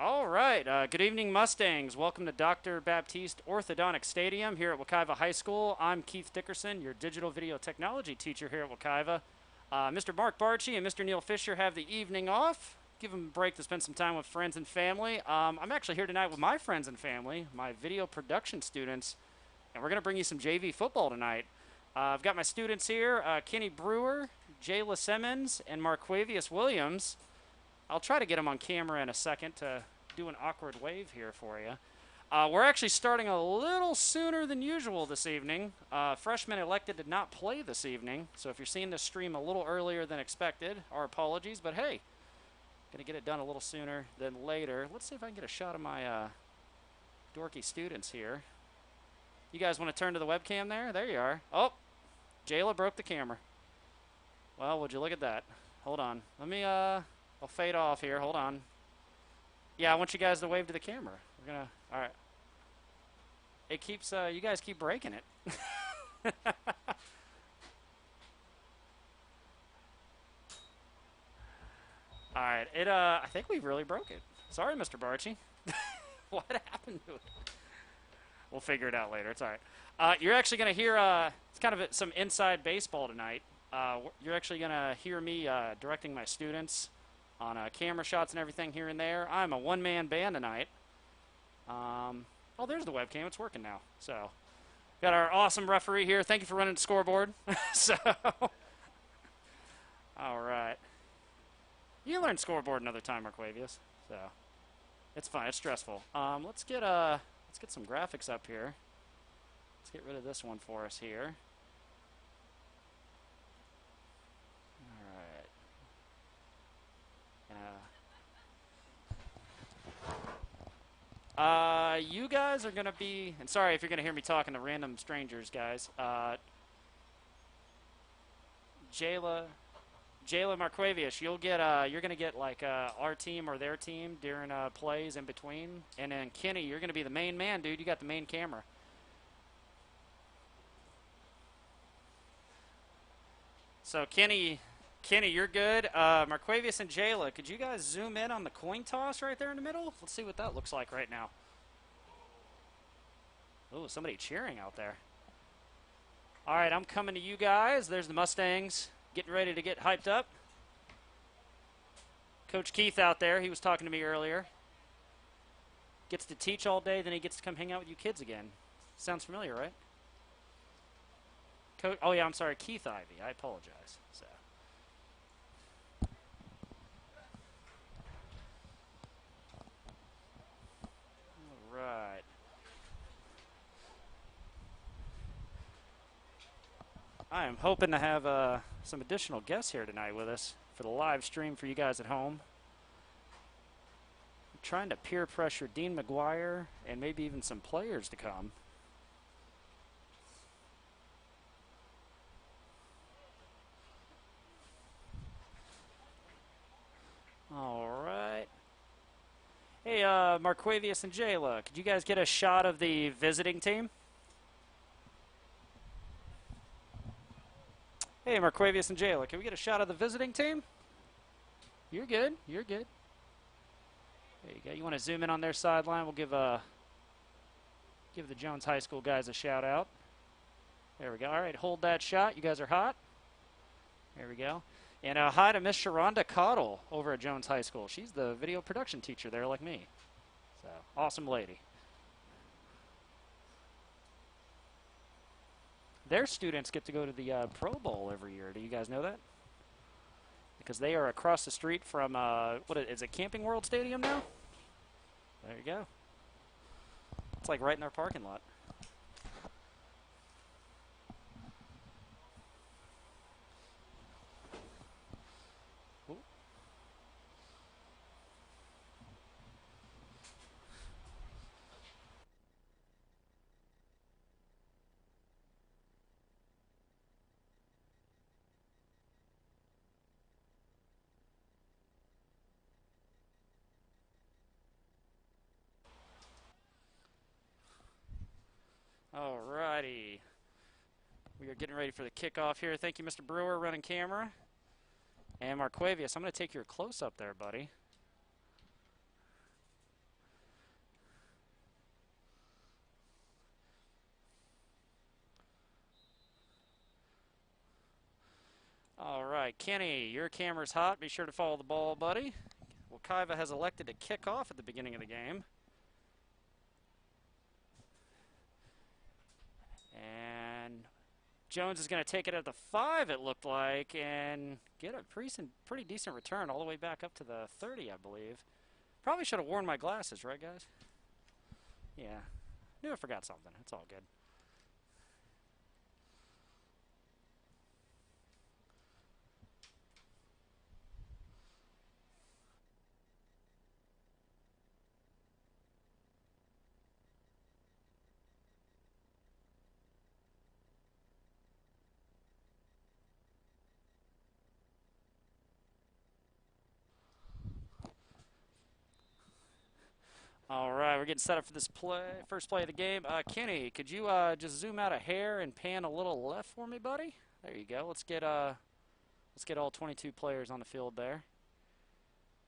All right. Good evening, Mustangs. Welcome to Dr. Baptiste Orthodontic Stadium here at Wekiva High School. I'm Keith Dickerson, your digital video technology teacher here at Wekiva. Mr. Mark Barchi and Mr. Neil Fisher have the evening off. Give them a break to spend some time with friends and family. I'm actually here tonight with my friends and family, my video production students, and we're going to bring you some JV football tonight. I've got my students here, Kenny Brewer, Jayla Simmons, and Marquavius Williams. I'll try to get them on camera in a second to do an awkward wave here for you. We're actually starting a little sooner than usual this evening. Freshmen elected to not play this evening, so if you're seeing this stream a little earlier than expected, our apologies, but hey, gonna get it done a little sooner than later. Let's see if I can get a shot of my dorky students here. You guys want to turn to the webcam there? There you are. Oh, Jayla broke the camera. Well, would you look at that? Hold on. Let me, I'll fade off here. Hold on. Yeah, I want you guys to wave to the camera. We're gonna, all right. It keeps, you guys keep breaking it. All right, I think we really broke it. Sorry, Mr. Barchi. What happened to it? We'll figure it out later. It's all right. You're actually going to hear, it's kind of some inside baseball tonight. You're actually going to hear me directing my students on camera shots and everything here and there. I'm a one-man band tonight. Oh, there's the webcam. It's working now. So, got our awesome referee here. Thank you for running the scoreboard. So, all right. You can learn scoreboard another time, Marquavius. So, it's fine. It's stressful. Let's get some graphics up here. Let's get rid of this one for us here. You guys are going to be, and sorry if you're going to hear me talking to random strangers, guys. Jayla Marquavius, you're going to get like our team or their team during plays in between. And then Kenny, you're going to be the main man, dude. You got the main camera. So Kenny, you're good. Marquavius and Jayla, could you guys zoom in on the coin toss right there in the middle? Let's see what that looks like right now. Oh, somebody cheering out there. All right, I'm coming to you guys. There's the Mustangs getting ready to get hyped up. Coach Keith out there, he was talking to me earlier. Gets to teach all day, then he gets to come hang out with you kids again. Sounds familiar, right? Oh, yeah, I'm sorry, Keith Ivy. I apologize. So. All right. I am hoping to have some additional guests here tonight with us for the live stream for you guys at home. I'm trying to peer pressure Dean McGuire and maybe even some players to come. All right. Hey, Marquavius and Jayla, could you guys get a shot of the visiting team? Hey, Marquavius and Jayla, can we get a shot of the visiting team? You're good. You're good. There you go. You want to zoom in on their sideline? We'll give the Jones High School guys a shout out. There we go. All right, hold that shot. You guys are hot. There we go. And hi to Miss Sharonda Cottle over at Jones High School. She's the video production teacher there like me. So, awesome lady. Their students get to go to the Pro Bowl every year. Do you guys know that? Because they are across the street from, what is it, Camping World Stadium now? There you go. It's like right in our parking lot. Ooh. Alrighty. We are getting ready for the kickoff here. Thank you, Mr. Brewer, running camera. And Marquavius, I'm going to take your close-up there, buddy. All right, Kenny, your camera's hot. Be sure to follow the ball, buddy. Wekiva has elected to kick off at the beginning of the game. And Jones is going to take it at the 5, it looked like, and get a pretty decent return all the way back up to the 30, I believe. Probably should have worn my glasses, right, guys? Yeah. Knew I forgot something. It's all good. All right, we're getting set up for this first play of the game. Kenny, could you just zoom out a hair and pan a little left for me, buddy? There you go. Let's get all 22 players on the field there,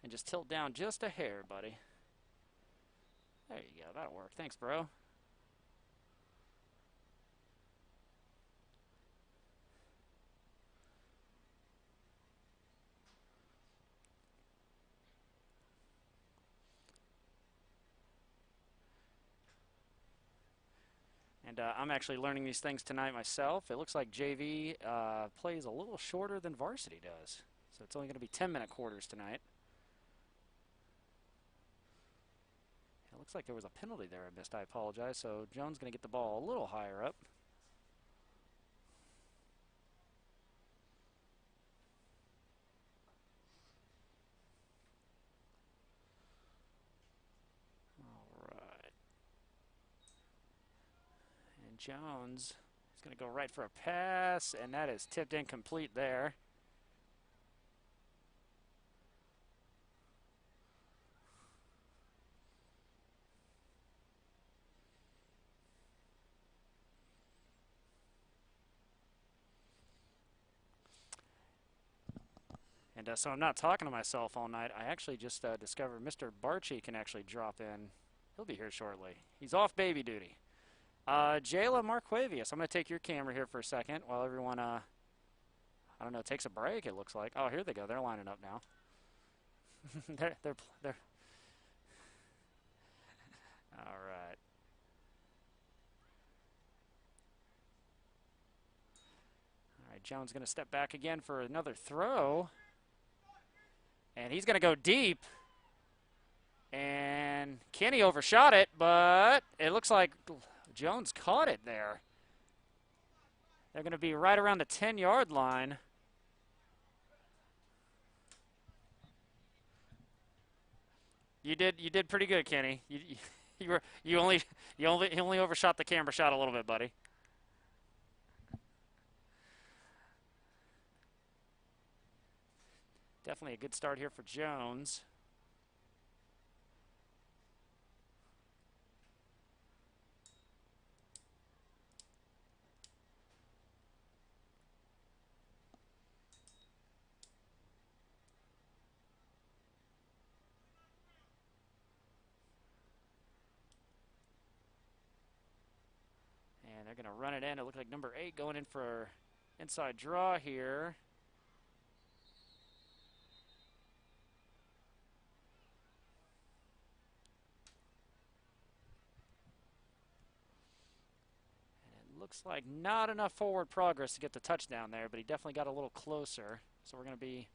and just tilt down just a hair, buddy. There you go. That'll work. Thanks, bro. And I'm actually learning these things tonight myself. It looks like JV plays a little shorter than varsity does. So it's only going to be 10-minute quarters tonight. It looks like there was a penalty there I missed. I apologize. So Jones going to get the ball a little higher up. Jones is going to go right for a pass, and that is tipped incomplete there. And so I'm not talking to myself all night. I actually just discovered Mr. Barchi can actually drop in. He'll be here shortly. He's off baby duty. Jayla Marquavius, I'm going to take your camera here for a second while everyone, I don't know, takes a break, it looks like. Oh, here they go. They're lining up now. they're All right. All right, Jones going to step back again for another throw. And he's going to go deep. And Kenny overshot it, but it looks like Jones caught it there. They're going to be right around the 10-yard line. You did pretty good, Kenny. You only overshot the camera shot a little bit, buddy. Definitely a good start here for Jones. And they're going to run it in. It looked like number 8 going in for inside draw here. And it looks like not enough forward progress to get the touchdown there, but he definitely got a little closer. So we're going to be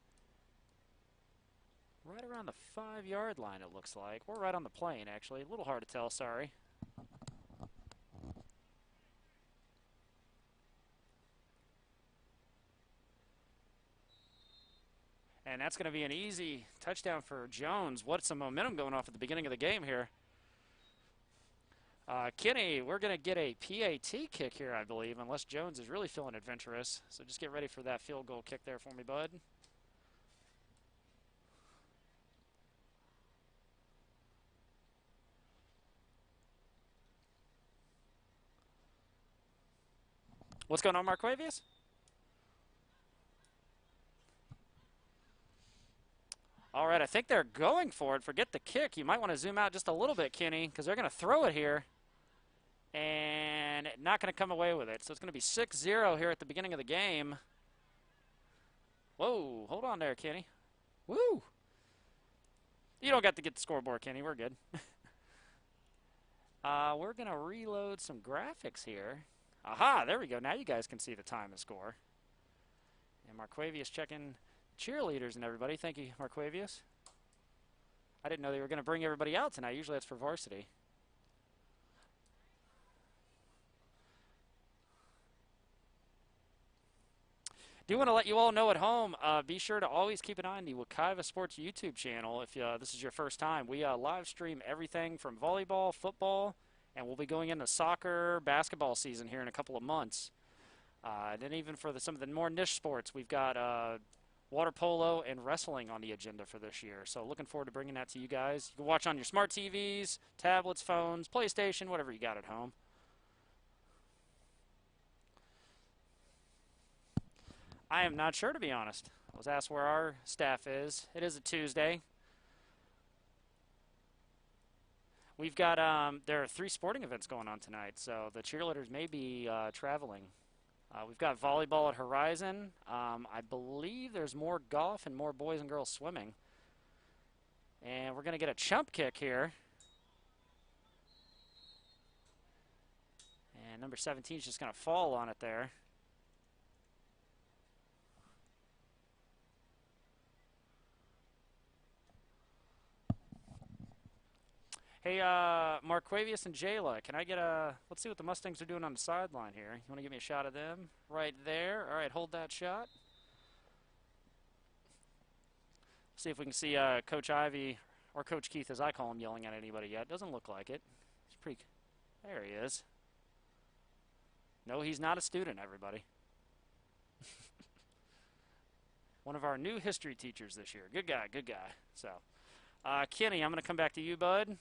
right around the 5-yard line, it looks like. Or right on the plane, actually. A little hard to tell, sorry. And that's going to be an easy touchdown for Jones. What's some momentum going off at the beginning of the game here? Kenny, we're going to get a PAT kick here, I believe, unless Jones is really feeling adventurous. So just get ready for that field goal kick there for me, bud. What's going on, Marquavius? All right, I think they're going for it. Forget the kick. You might want to zoom out just a little bit, Kenny, because they're going to throw it here. And not going to come away with it. So it's going to be 6-0 here at the beginning of the game. Whoa, hold on there, Kenny. Woo! You don't got to get the scoreboard, Kenny. We're good. We're going to reload some graphics here. Aha, there we go. Now you guys can see the time and score. And Marquavius checking cheerleaders and everybody. Thank you, Marquavius. I didn't know they were going to bring everybody out tonight. Usually that's for varsity. Do want to let you all know at home, be sure to always keep an eye on the Wekiva Sports YouTube channel if this is your first time. We live stream everything from volleyball, football, and we'll be going into soccer, basketball season here in a couple of months. And then even for some of the more niche sports, we've got water polo and wrestling on the agenda for this year. So looking forward to bringing that to you guys. You can watch on your smart TVs, tablets, phones, PlayStation, whatever you got at home. I am not sure, to be honest. I was asked where our staff is. It is a Tuesday. We've got, there are 3 sporting events going on tonight, so the cheerleaders may be traveling. We've got volleyball at Horizon. I believe there's more golf and more boys and girls swimming. And we're going to get a chump kick here. And number 17 is just going to fall on it there. Hey, Marquavius and Jayla, can I get a... Let's see what the Mustangs are doing on the sideline here. You want to give me a shot of them? Right there. All right, hold that shot. See if we can see Coach Ivy, or Coach Keith as I call him, yelling at anybody yet. Doesn't look like it. He's pretty... There he is. No, he's not a student, everybody. One of our new history teachers this year. Good guy, good guy. So, Kenny, I'm going to come back to you, bud.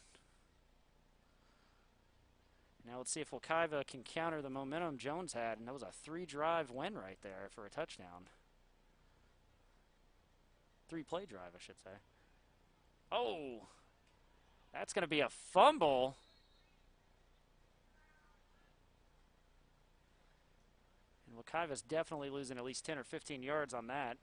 Now let's see if Wekiva can counter the momentum Jones had, and that was a 3-drive win right there for a touchdown. 3-play drive, I should say. Oh, that's going to be a fumble. And Wekiva's definitely losing at least 10 or 15 yards on that.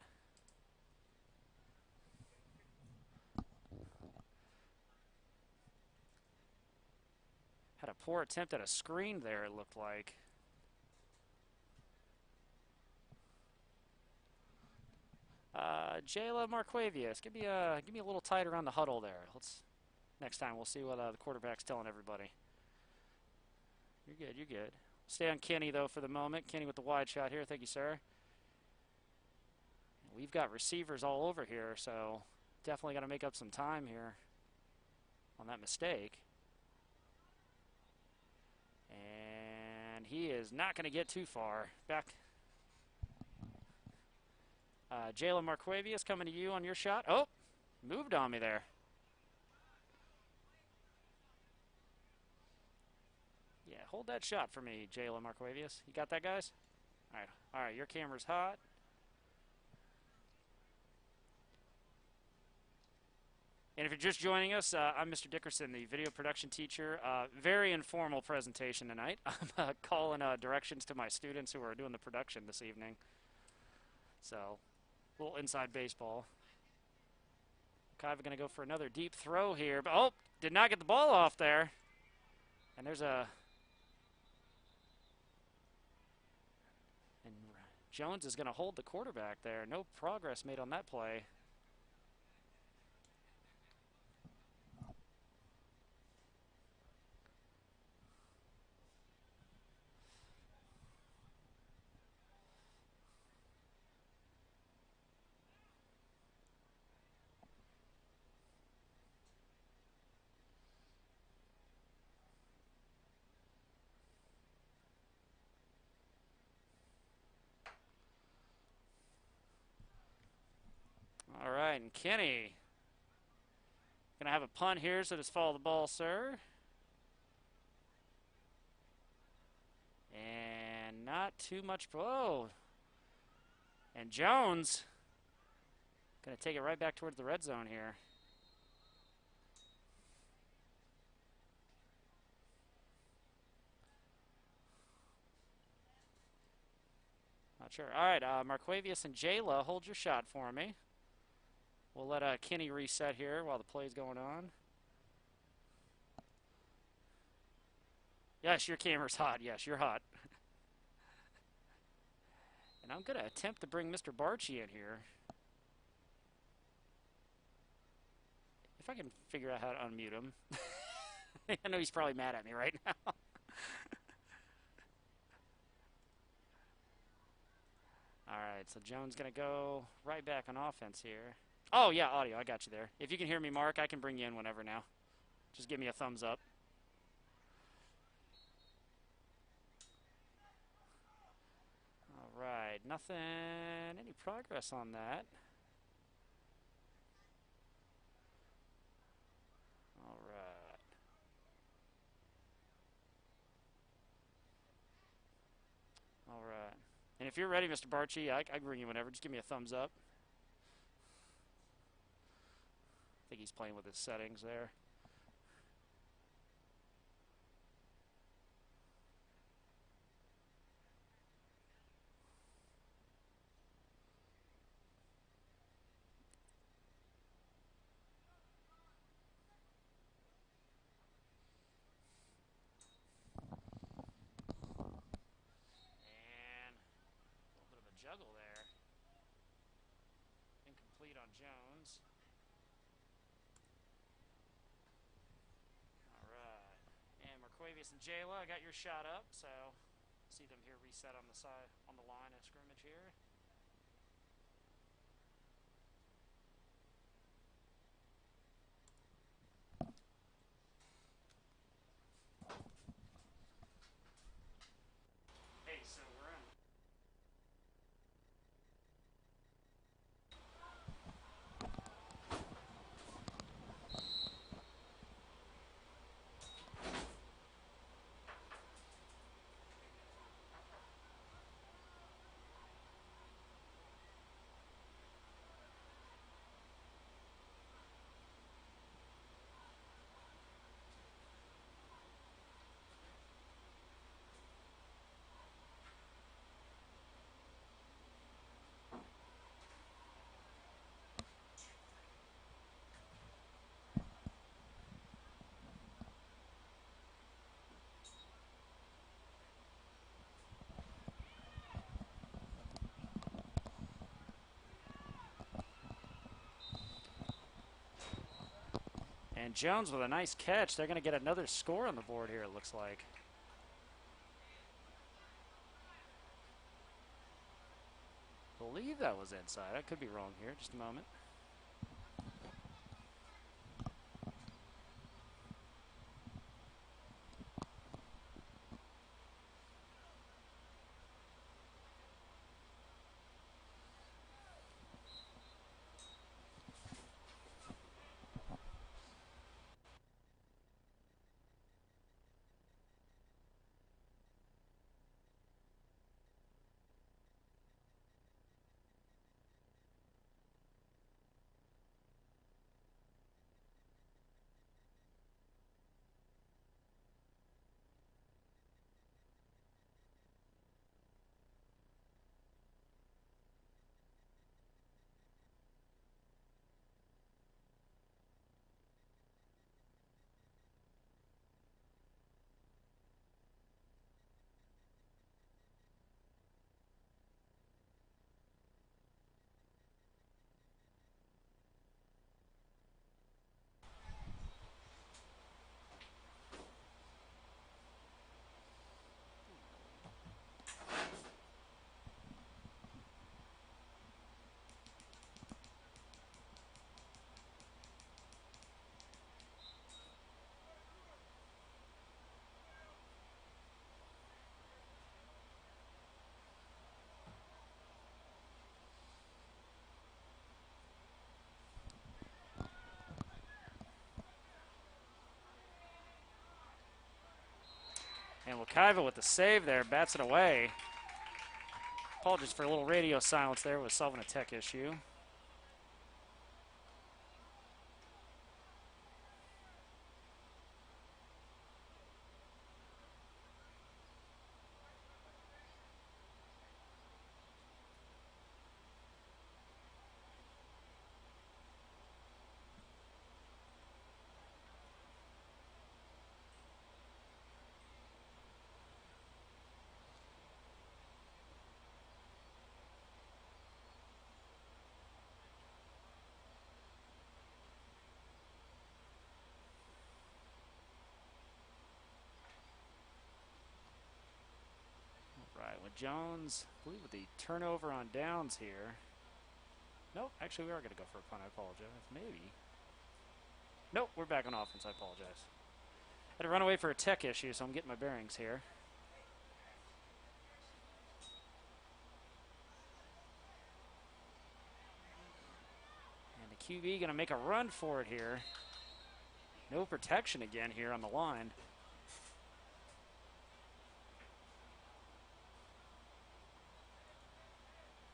Had a poor attempt at a screen there, it looked like. Jayla Marquavius, give me a little tight around the huddle there. Next time we'll see what the quarterback's telling everybody. You're good, you're good. Stay on Kenny though for the moment. Kenny with the wide shot here. Thank you, sir. We've got receivers all over here, so definitely got to make up some time here on that mistake. And he is not going to get too far. Back. Jayla Marquavius coming to you on your shot. Oh, moved on me there. Yeah, hold that shot for me, Jayla Marquavius. You got that, guys? All right, your camera's hot. And if you're just joining us, I'm Mr. Dickerson, the video production teacher. Very informal presentation tonight. I'm calling directions to my students who are doing the production this evening. So, a little inside baseball. Wekiva going to go for another deep throw here. But, oh, did not get the ball off there. And there's a... And Jones is going to hold the quarterback there. No progress made on that play. All right, and Kenny gonna have a punt here, so just follow the ball, sir. And not too much. Oh, and Jones gonna take it right back towards the red zone here. Not sure. All right, Marquavius and Jayla, hold your shot for me. We'll let Kenny reset here while the play's going on. Yes, your camera's hot. Yes, you're hot. And I'm going to attempt to bring Mr. Barchi in here. If I can figure out how to unmute him. I know he's probably mad at me right now. All right, so Jones going to go right back on offense here. Oh, yeah, audio. I got you there. If you can hear me, Mark, I can bring you in whenever now. Just give me a thumbs up. All right, nothing, any progress on that. All right. All right. And if you're ready, Mr. Barchi, I can bring you whenever. Just give me a thumbs up. I think he's playing with his settings there. And a little bit of a juggle there. Incomplete on Jones. All right. And Marquavius and Jayla, I got your shot up, so see them here reset on the side, on the line of scrimmage here. Hey, so we're in. And Jones with a nice catch. They're going to get another score on the board here, it looks like. I believe that was inside. I could be wrong here. Just a moment. And Wekiva with the save there, bats it away. Apologies for a little radio silence there. Was solving a tech issue. Jones, I believe with the turnover on downs here. Nope, actually we are going to go for a punt. I apologize. Maybe. Nope, we're back on offense. I apologize. Had to run away for a tech issue, so I'm getting my bearings here. And the QB going to make a run for it here. No protection again here on the line.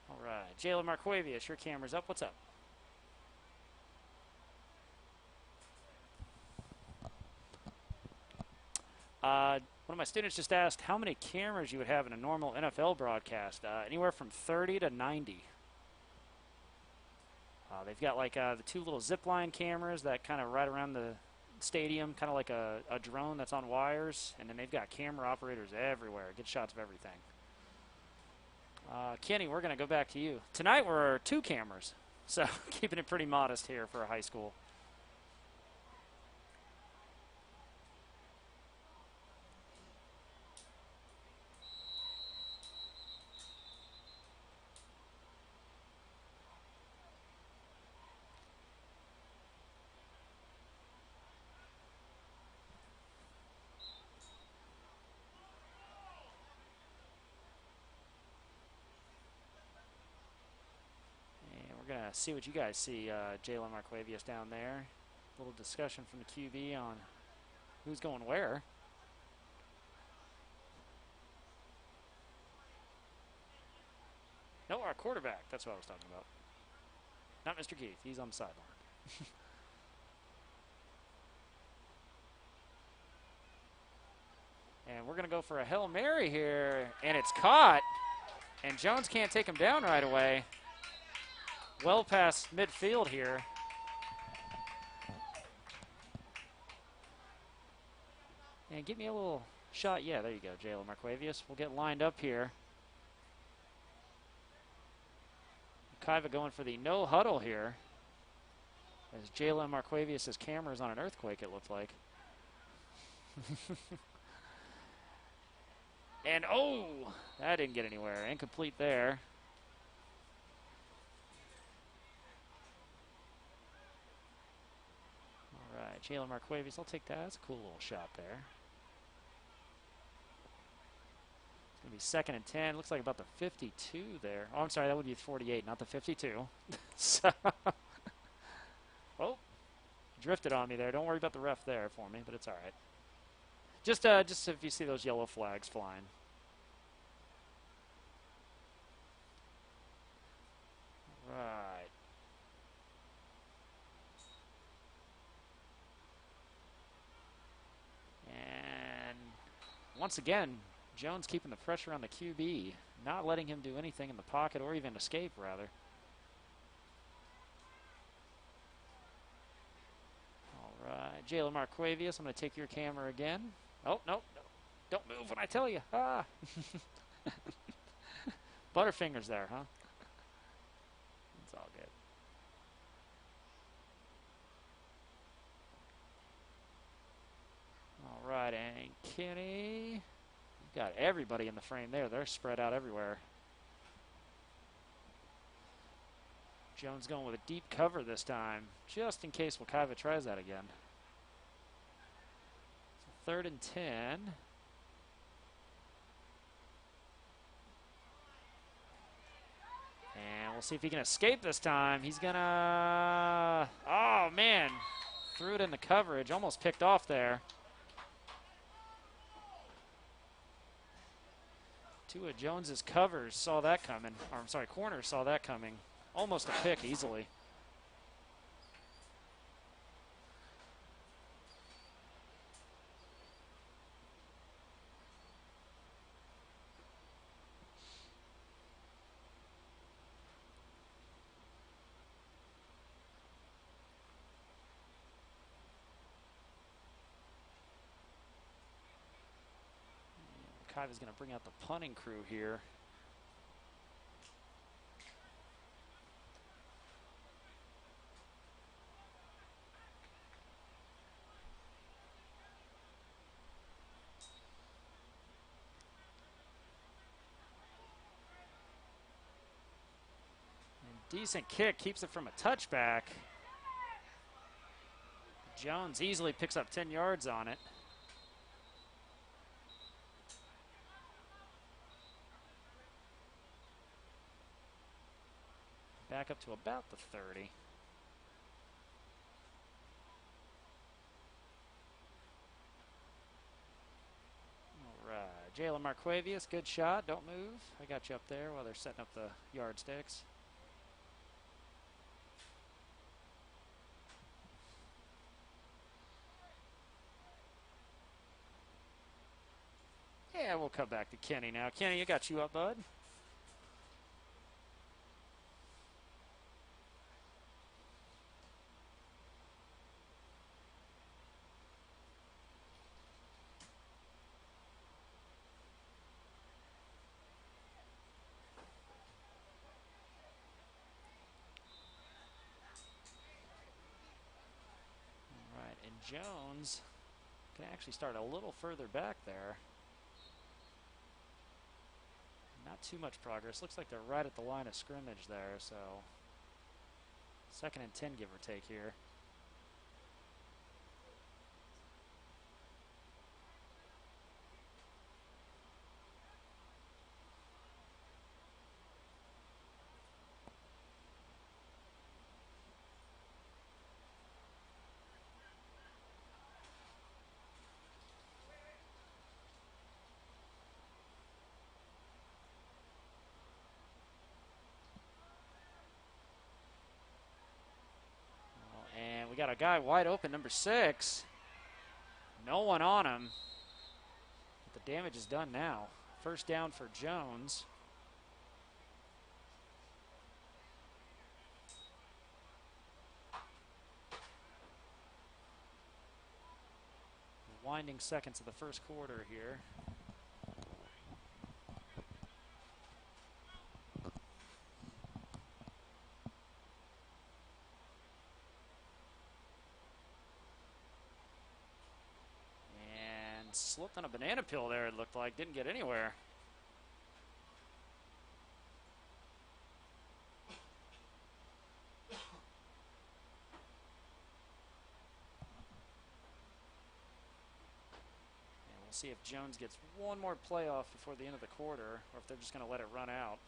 All right, Jalen Marquavius, your camera's up. What's up? One of my students just asked how many cameras you would have in a normal NFL broadcast. Anywhere from 30 to 90. They've got like the two little zip line cameras that kind of ride around the stadium, kind of like a drone that's on wires. And then they've got camera operators everywhere. Get shots of everything. Kenny, we're going to go back to you. Tonight we're 2 cameras, so keeping it pretty modest here for a high school. We're going to see what you guys see, Jalen Marquavius down there. A little discussion from the QB on who's going where. No, our quarterback. That's what I was talking about. Not Mr. Keith. He's on the sideline. And we're going to go for a Hail Mary here. And it's caught. And Jones can't take him down right away. Well past midfield here. And give me a little shot. Yeah, there you go, Jalen Marquavius. We'll get lined up here. Wekiva going for the no huddle here. As Jalen Marquavius' camera is on an earthquake, it looks like. And oh, that didn't get anywhere. Incomplete there. All right, Jalen Marquavius, I'll take that. That's a cool little shot there. It's going to be 2nd and 10. Looks like about the 52 there. Oh, I'm sorry, that would be 48, not the 52. So, oh, drifted on me there. Don't worry about the ref there for me, but it's all right. Just if you see those yellow flags flying. Right. And once again, Jones keeping the pressure on the QB, not letting him do anything in the pocket or even escape, rather. All right, Jalen Marquavius, I'm going to take your camera again. Oh, no, don't move when I tell you. Ah. Butterfingers there, huh? It's all good. All right, and Kenny. You've got everybody in the frame there. They're spread out everywhere. Jones going with a deep cover this time, just in case Wekiva tries that again. 3rd and 10. And we'll see if he can escape this time. He's gonna, oh man, threw it in the coverage, almost picked off there. Two of Jones's covers saw that coming, or I'm sorry, corners saw that coming. Almost a pick easily. Wekiva's going to bring out the punting crew here. Decent kick, keeps it from a touchback. Jones easily picks up 10 yards on it. Back up to about the 30. All right, Jalen Marquavius, good shot. Don't move. I got you up there while they're setting up the yardsticks. Yeah, we'll come back to Kenny now. Kenny, I got you up, bud. All right, and Jones can actually start a little further back there. Not too much progress. Looks like they're right at the line of scrimmage there, so 2nd and 10, give or take here. And we got a guy wide open, number 6. No one on him. But the damage is done now. First down for Jones. Winding seconds of the first quarter here. Slipped on a banana peel there, it looked like. Didn't get anywhere. And we'll see if Jones gets one more play off before the end of the quarter, or if they're just going to let it run out.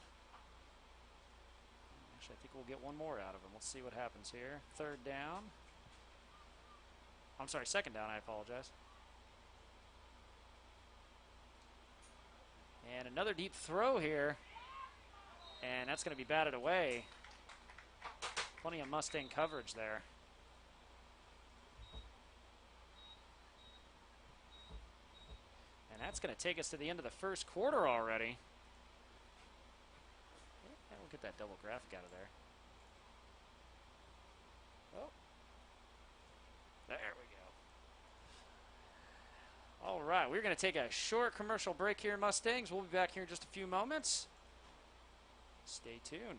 Actually, I think we'll get one more out of him. Let's see what happens here. 3rd down. I'm sorry, 2nd down, I apologize. And another deep throw here. And that's going to be batted away. Plenty of Mustang coverage there. And that's going to take us to the end of the first quarter already. And we'll get that double graphic out of there. Oh. There we go. All right, we're going to take a short commercial break here, Mustangs. We'll be back here in just a few moments. Stay tuned.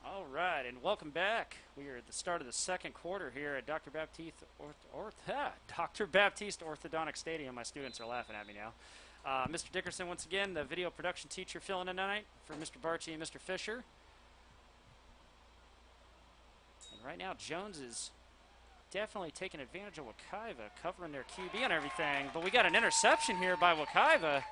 All right, and welcome back. We are at the start of the second quarter here at Dr. Baptiste Orthodontic Stadium. My students are laughing at me now. Mr. Dickerson, once again, the video production teacher, filling in tonight for Mr. Barchi and Mr. Fisher. And right now, Jones is definitely taking advantage of Wekiva, covering their QB and everything. But we got an interception here by Wekiva.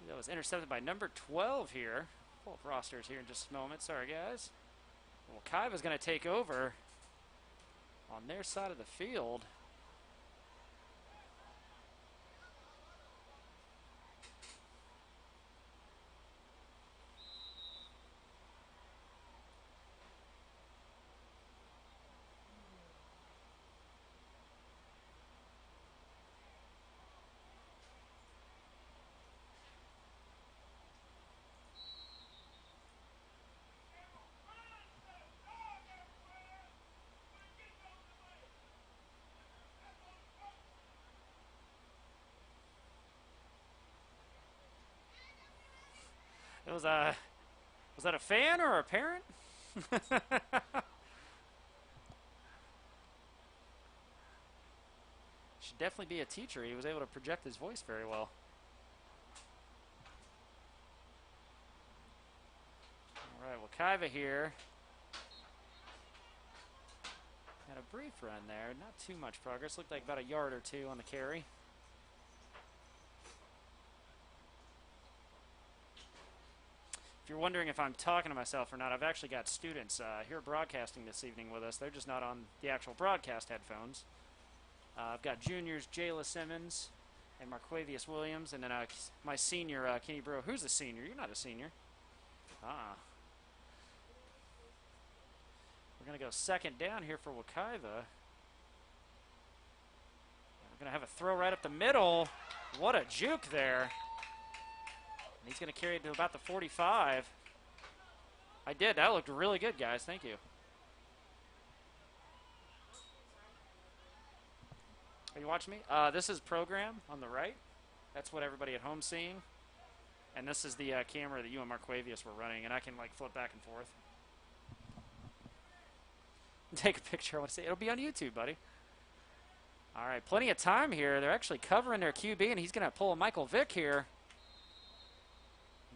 That was intercepted by number 12 here. Pull up rosters here in just a moment. Sorry, guys. Wekiva's going to take over on their side of the field. It was that a fan or a parent? Should definitely be a teacher. He was able to project his voice very well. All right, Wekiva here. Had a brief run there. Not too much progress. Looked like about a yard or two on the carry. If you're wondering if I'm talking to myself or not, I've actually got students here broadcasting this evening with us. They're just not on the actual broadcast headphones. I've got juniors Jayla Simmons and Marquavius Williams, and then my senior, Kenny Bro. Who's a senior? You're not a senior. We're going to go second down here for Wekiva. We're going to have a throw right up the middle. What a juke there. And he's going to carry it to about the 45. I did. That looked really good, guys. Thank you. Are you watching me? This is program on the right. That's what everybody at home's seeing. And this is the camera that you and Marquavius were running, and I can like flip back and forth. Take a picture. I want to say it'll be on YouTube, buddy. All right, plenty of time here. They're actually covering their QB, and he's going to pull a Michael Vick here.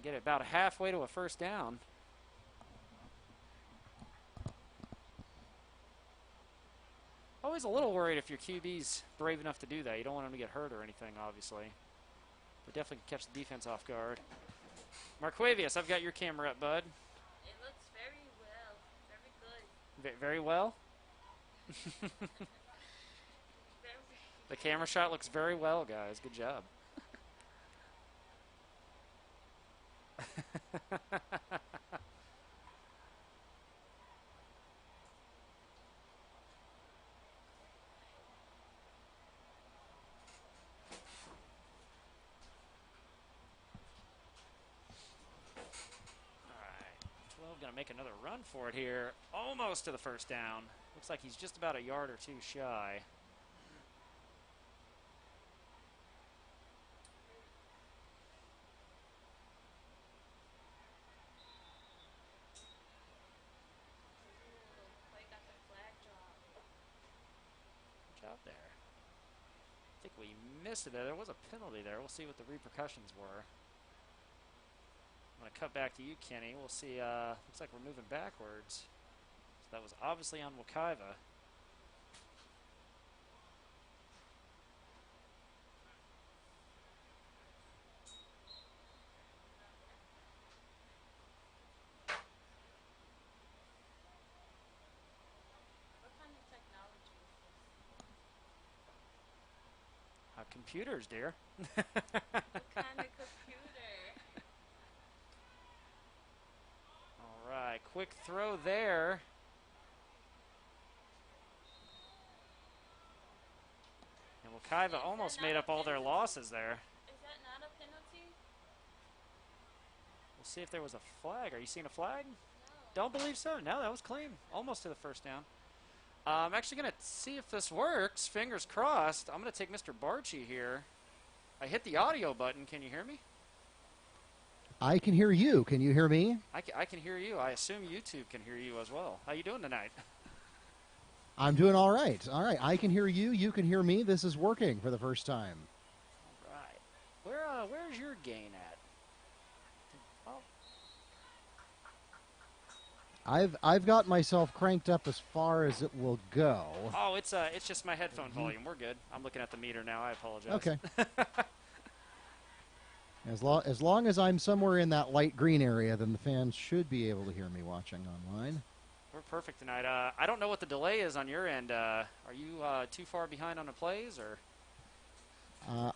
Get it about halfway to a first down. Always a little worried if your QB's brave enough to do that. You don't want him to get hurt or anything, obviously. But definitely can catch the defense off guard. Marquavius, I've got your camera up, bud. It looks very well. Very good. Very well? The camera shot looks very well, guys. Good job. Going to make another run for it here. Almost to the first down. Looks like he's just about a yard or two shy. Good job there. I think we missed it there. There was a penalty there. We'll see what the repercussions were. I'm going to cut back to you, Kenny. We'll see. Looks like we're moving backwards. So that was obviously on Wekiva. What kind of technology is this? Computers, dear. What kind of computer? All right, quick throw there. And Wekiva almost made up all their losses there. Is that not a penalty? We'll see if there was a flag. Are you seeing a flag? No. Don't believe so. No, that was clean. Almost to the first down. I'm actually going to see if this works. Fingers crossed. I'm going to take Mr. Barchi here. I hit the audio button. Can you hear me? I can hear you. Can you hear me? I can hear you. I assume YouTube can hear you as well. How you doing tonight? I'm doing all right. All right. I can hear you. You can hear me. This is working for the first time. All right. Where's your gain at? Oh. I've got myself cranked up as far as it will go. Oh, it's just my headphone volume. We're good. I'm looking at the meter now. I apologize. Okay. As long as I'm somewhere in that light green area, then the fans should be able to hear me watching online. We're perfect tonight. I don't know what the delay is on your end. Are you too far behind on the plays, or?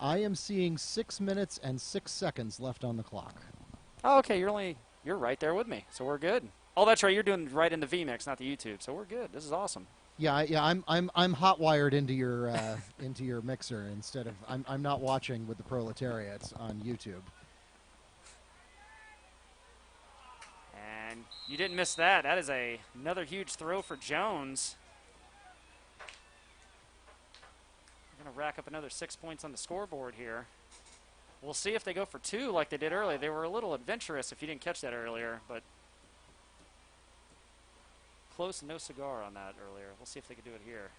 I am seeing 6 minutes and 6 seconds left on the clock. Oh, okay. You're right there with me, so we're good. Oh, that's right. You're doing right in the vMix, not the YouTube, so we're good. This is awesome. Yeah. I'm hot wired into your into your mixer instead of I'm not watching with the proletariats on YouTube. And you didn't miss that. That is another huge throw for Jones. We're going to rack up another 6 points on the scoreboard here. We'll see if they go for 2 like they did earlier. They were a little adventurous if you didn't catch that earlier, but close, no cigar on that earlier. We'll see if they can do it here.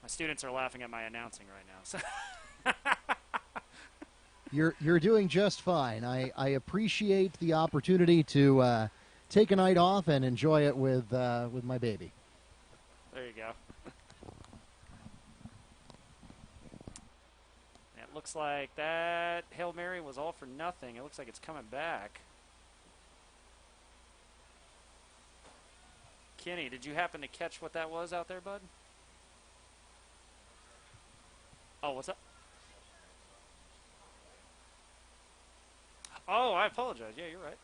My students are laughing at my announcing right now. So You're doing just fine. I appreciate the opportunity to take a night off and enjoy it with my baby. there you go. It looks like that Hail Mary was all for nothing. It looks like it's coming back. Kenny, did you happen to catch what that was out there, bud? Oh, what's up? Oh, I apologize. Yeah, you're right.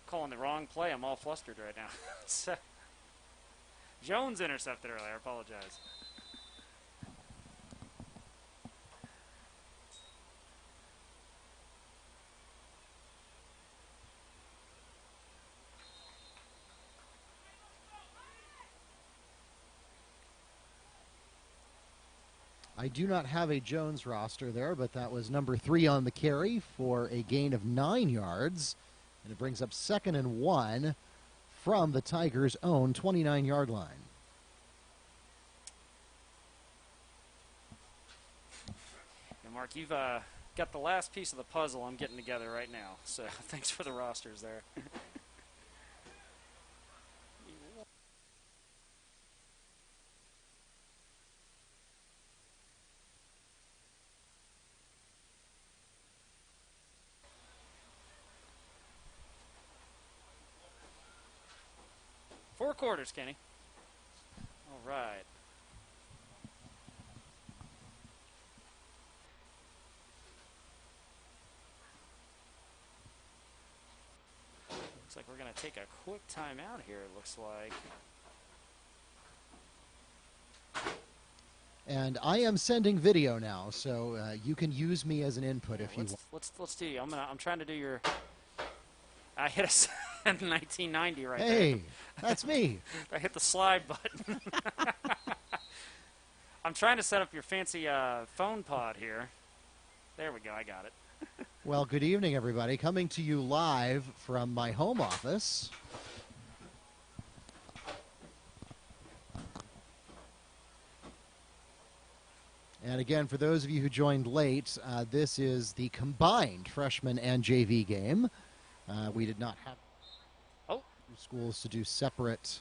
Calling the wrong play. I'm all flustered right now. So, Jones intercepted earlier. I apologize. I do not have a Jones roster there, but that was number 3 on the carry for a gain of 9 yards. And it brings up 2nd and 1 from the Tigers' own 29-yard line. And Mark, you've got the last piece of the puzzle I'm getting together right now. So thanks for the rosters there. Four quarters, Kenny. All right. Looks like we're going to take a quick timeout here, it looks like. And I am sending video now, so you can use me as an input if you want. Let's do. I'm trying to do your. I hit a 1990 right there. Hey, that's me. I hit the slide button. I'm trying to set up your fancy phone pod here. There we go. I got it. Well, good evening, everybody. Coming to you live from my home office. And again, for those of you who joined late, this is the combined freshman and JV game. We did not have schools to do separate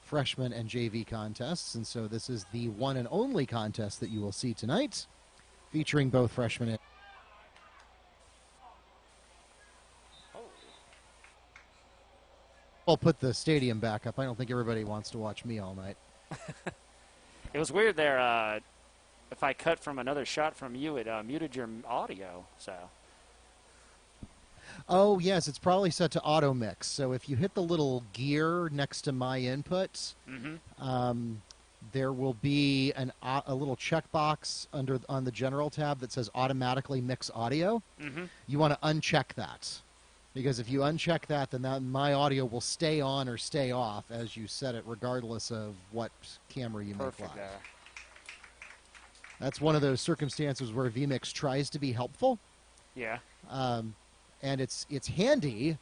freshman and JV contests, and so this is the one and only contest that you will see tonight, featuring both freshmen and I'll put the stadium back up. I don't think everybody wants to watch me all night. It was weird there. If I cut from another shot from you, it muted your audio. So. Oh, yes, it's probably set to auto mix. So if you hit the little gear next to my inputs, there will be a little checkbox on the general tab that says automatically mix audio. You want to uncheck that. Because if you uncheck that, then my audio will stay on or stay off as you set it, regardless of what camera you make live. That's one of those circumstances where vMix tries to be helpful. Yeah. And it's handy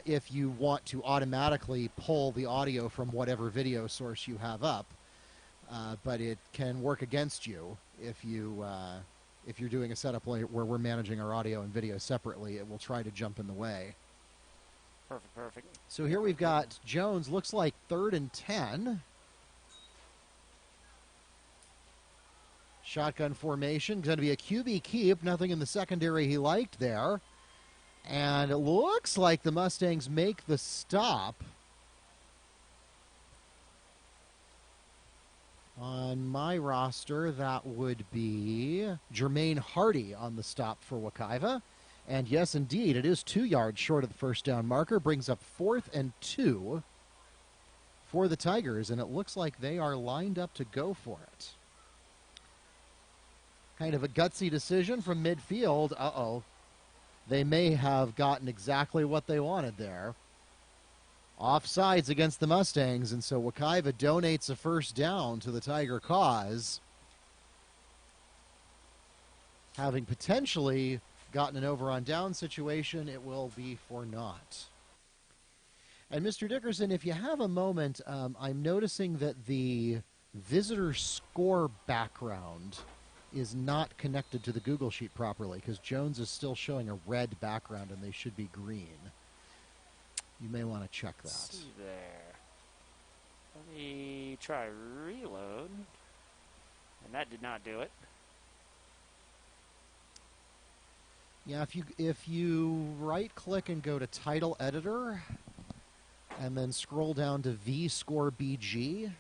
if you want to automatically pull the audio from whatever video source you have up. But it can work against you if you're doing a setup where we're managing our audio and video separately. It will try to jump in the way. Perfect. So here we've got Jones. Looks like 3rd and 10. Shotgun formation. Going to be a QB keep. Nothing in the secondary he liked there. And it looks like the Mustangs make the stop. On my roster, that would be Jermaine Hardy on the stop for Wekiva. And yes, indeed, it is 2 yards short of the first down marker. Brings up 4th and 2 for the Tigers. And it looks like they are lined up to go for it. Kind of a gutsy decision from midfield. Uh-oh. They may have gotten exactly what they wanted there. Offsides against the Mustangs, and so Wekiva donates a first down to the Tiger cause, having potentially gotten an over-on-down situation. It will be for naught. And Mr. Dickerson, if you have a moment, I'm noticing that the visitor score background is not connected to the Google Sheet properly, because Jones is still showing a red background and they should be green. You may want to check that. Let's see there. Let me try reload. And that did not do it. Yeah, if you right click and go to Title Editor and then scroll down to VScore BG.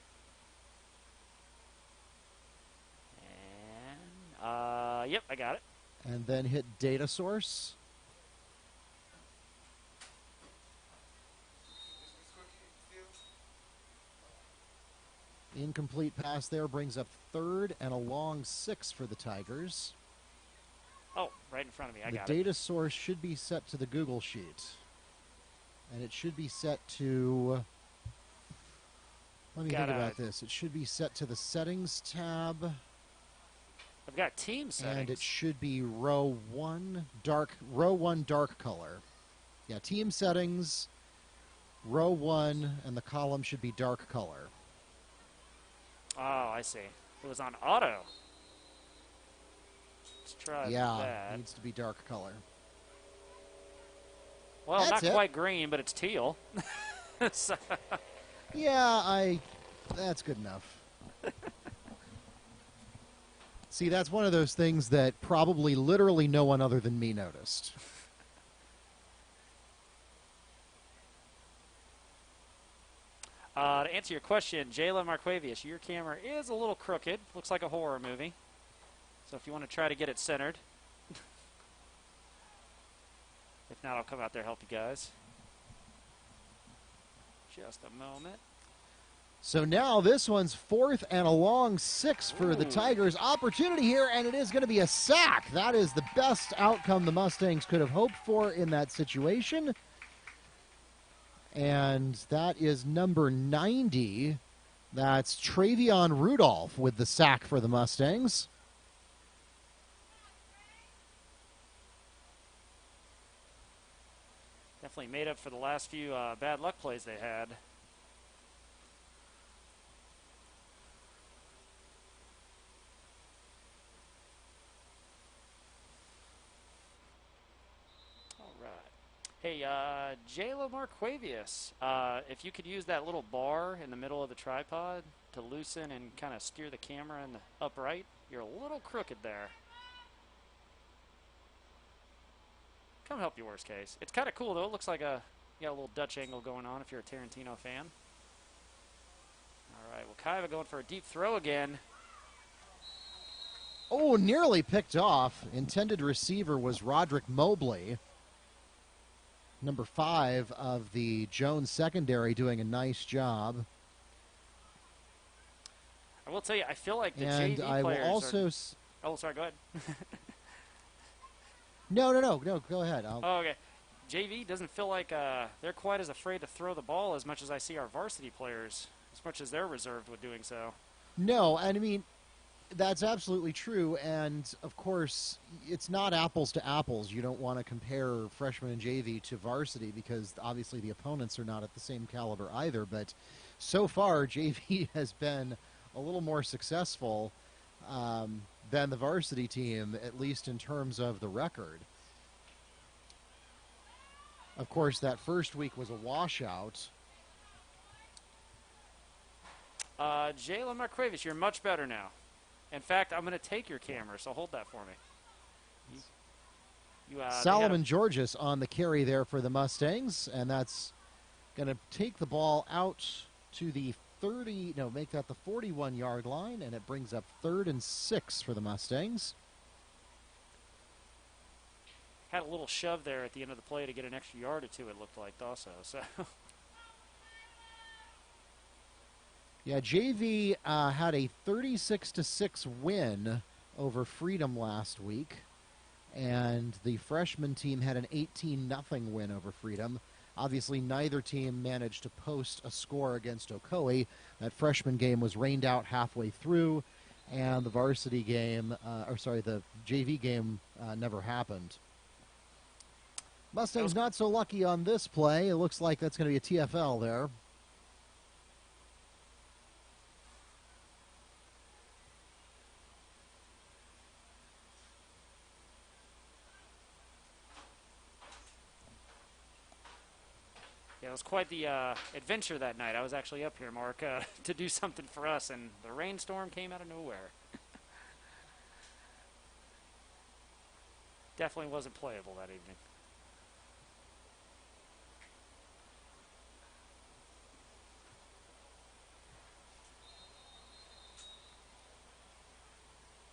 And yep, I got it. And then hit Data Source. Incomplete pass there brings up 3rd and a long 6 for the Tigers. Oh, right in front of me. I got it. The data source should be set to the Google Sheet. And it should be set to... Let me think about this. It should be set to the Settings tab. I've got team settings. And it should be row 1 dark color. Yeah, team settings, row 1, and the column should be dark color. Oh, I see. It was on auto. Let's try that. Yeah, it needs to be dark color. Well, That's not quite green, but it's teal. So. Yeah, that's good enough. See, that's one of those things that probably literally no one other than me noticed. To answer your question, Jayla Marquavius, your camera is a little crooked. Looks like a horror movie. So if you want to try to get it centered. If not, I'll come out there and help you guys. Just a moment. So now this one's 4th and a long 6 for the Tigers. Opportunity here, and it is going to be a sack. That is the best outcome the Mustangs could have hoped for in that situation. And that is number 90. That's Travion Rudolph with the sack for the Mustangs. Definitely made up for the last few bad luck plays they had. Hey, Jayla Marquavius, if you could use that little bar in the middle of the tripod to loosen and kind of steer the camera in the upright, you're a little crooked there. Come help you, worst case. It's kind of cool, though. It looks like you got a little Dutch angle going on if you're a Tarantino fan. All right, Wekiva going for a deep throw again. Oh, nearly picked off. Intended receiver was Roderick Mobley. Number 5 of the Jones secondary, doing a nice job. I will tell you, I feel like the and JV I players will also are... Oh, sorry, go ahead. No, go ahead. Oh, okay. JV doesn't feel like they're quite as afraid to throw the ball as much as I see our varsity players, as much as they're reserved with doing so. No, and I mean, that's absolutely true, and of course, it's not apples to apples. You don't want to compare freshman and JV to varsity because obviously the opponents are not at the same caliber either, but so far, JV has been a little more successful than the varsity team, at least in terms of the record. Of course, that first week was a washout. Jayla Marquavius, you're much better now. In fact, I'm going to take your camera, so hold that for me. Solomon Georges on the carry there for the Mustangs, and that's going to take the ball out to the 30, no, make that the 41-yard line, and it brings up 3rd and 6 for the Mustangs. Had a little shove there at the end of the play to get an extra yard or two, it looked like, also. So. Yeah, JV had a 36-6 win over Freedom last week, and the freshman team had an 18-0 win over Freedom. Obviously, neither team managed to post a score against Ocoee. That freshman game was rained out halfway through, and the varsity game, the JV game never happened. Mustangs not so lucky on this play. It looks like that's going to be a TFL there. Yeah, it was quite the adventure that night. I was actually up here, Mark, to do something for us, and the rainstorm came out of nowhere. Definitely wasn't playable that evening.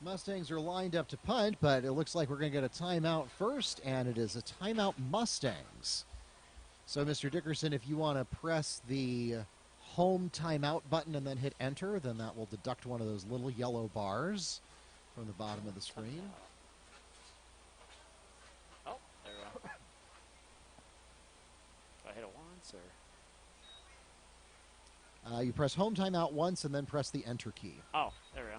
Mustangs are lined up to punt, but it looks like we're going to get a timeout first, and it is a timeout Mustangs. So, Mr. Dickerson, if you want to press the home timeout button and then hit enter, then that will deduct one of those little yellow bars from the bottom of the screen. Oh, there we go. Do I hit it once, or? You press home timeout once and then press the enter key. Oh, there we go.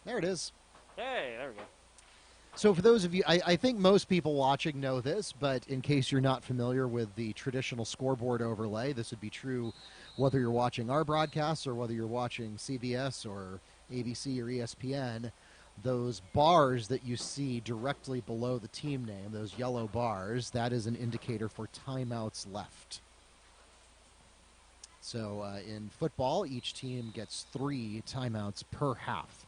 There it is. Hey, there we go. So for those of you, I think most people watching know this, but in case you're not familiar with the traditional scoreboard overlay, this would be true whether you're watching our broadcasts or whether you're watching CBS or ABC or ESPN. Those bars that you see directly below the team name, those yellow bars, that is an indicator for timeouts left. So in football, each team gets 3 timeouts per half.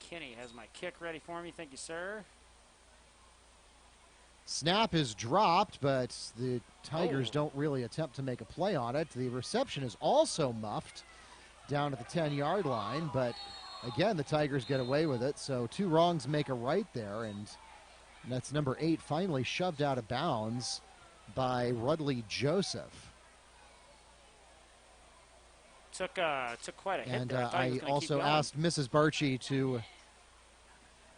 Kenny has my kick ready for me. Thank you, sir. Snap is dropped, but the Tigers don't really attempt to make a play on it. The reception is also muffed down at the 10-yard line, but again, the Tigers get away with it. So 2 wrongs make a right there, and that's number 8 finally shoved out of bounds by Rudley Joseph. Took quite a hit and there. I also asked Mrs. Barchi to.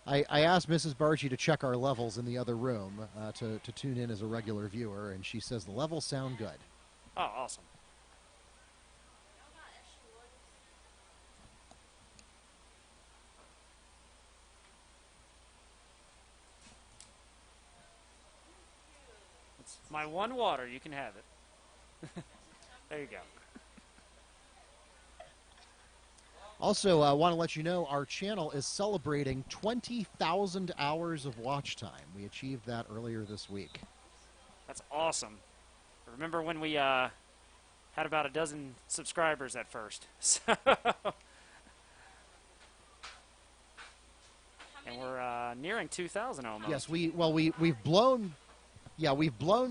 I asked Mrs. Barchi to check our levels in the other room to tune in as a regular viewer, and she says the levels sound good. Oh, awesome. It's my one water. You can have it. There you go. Also, I want to let you know our channel is celebrating 20,000 hours of watch time. We achieved that earlier this week. That's awesome. Remember when we had about a dozen subscribers at first? So and we're nearing 2,000 almost. Yes, we've blown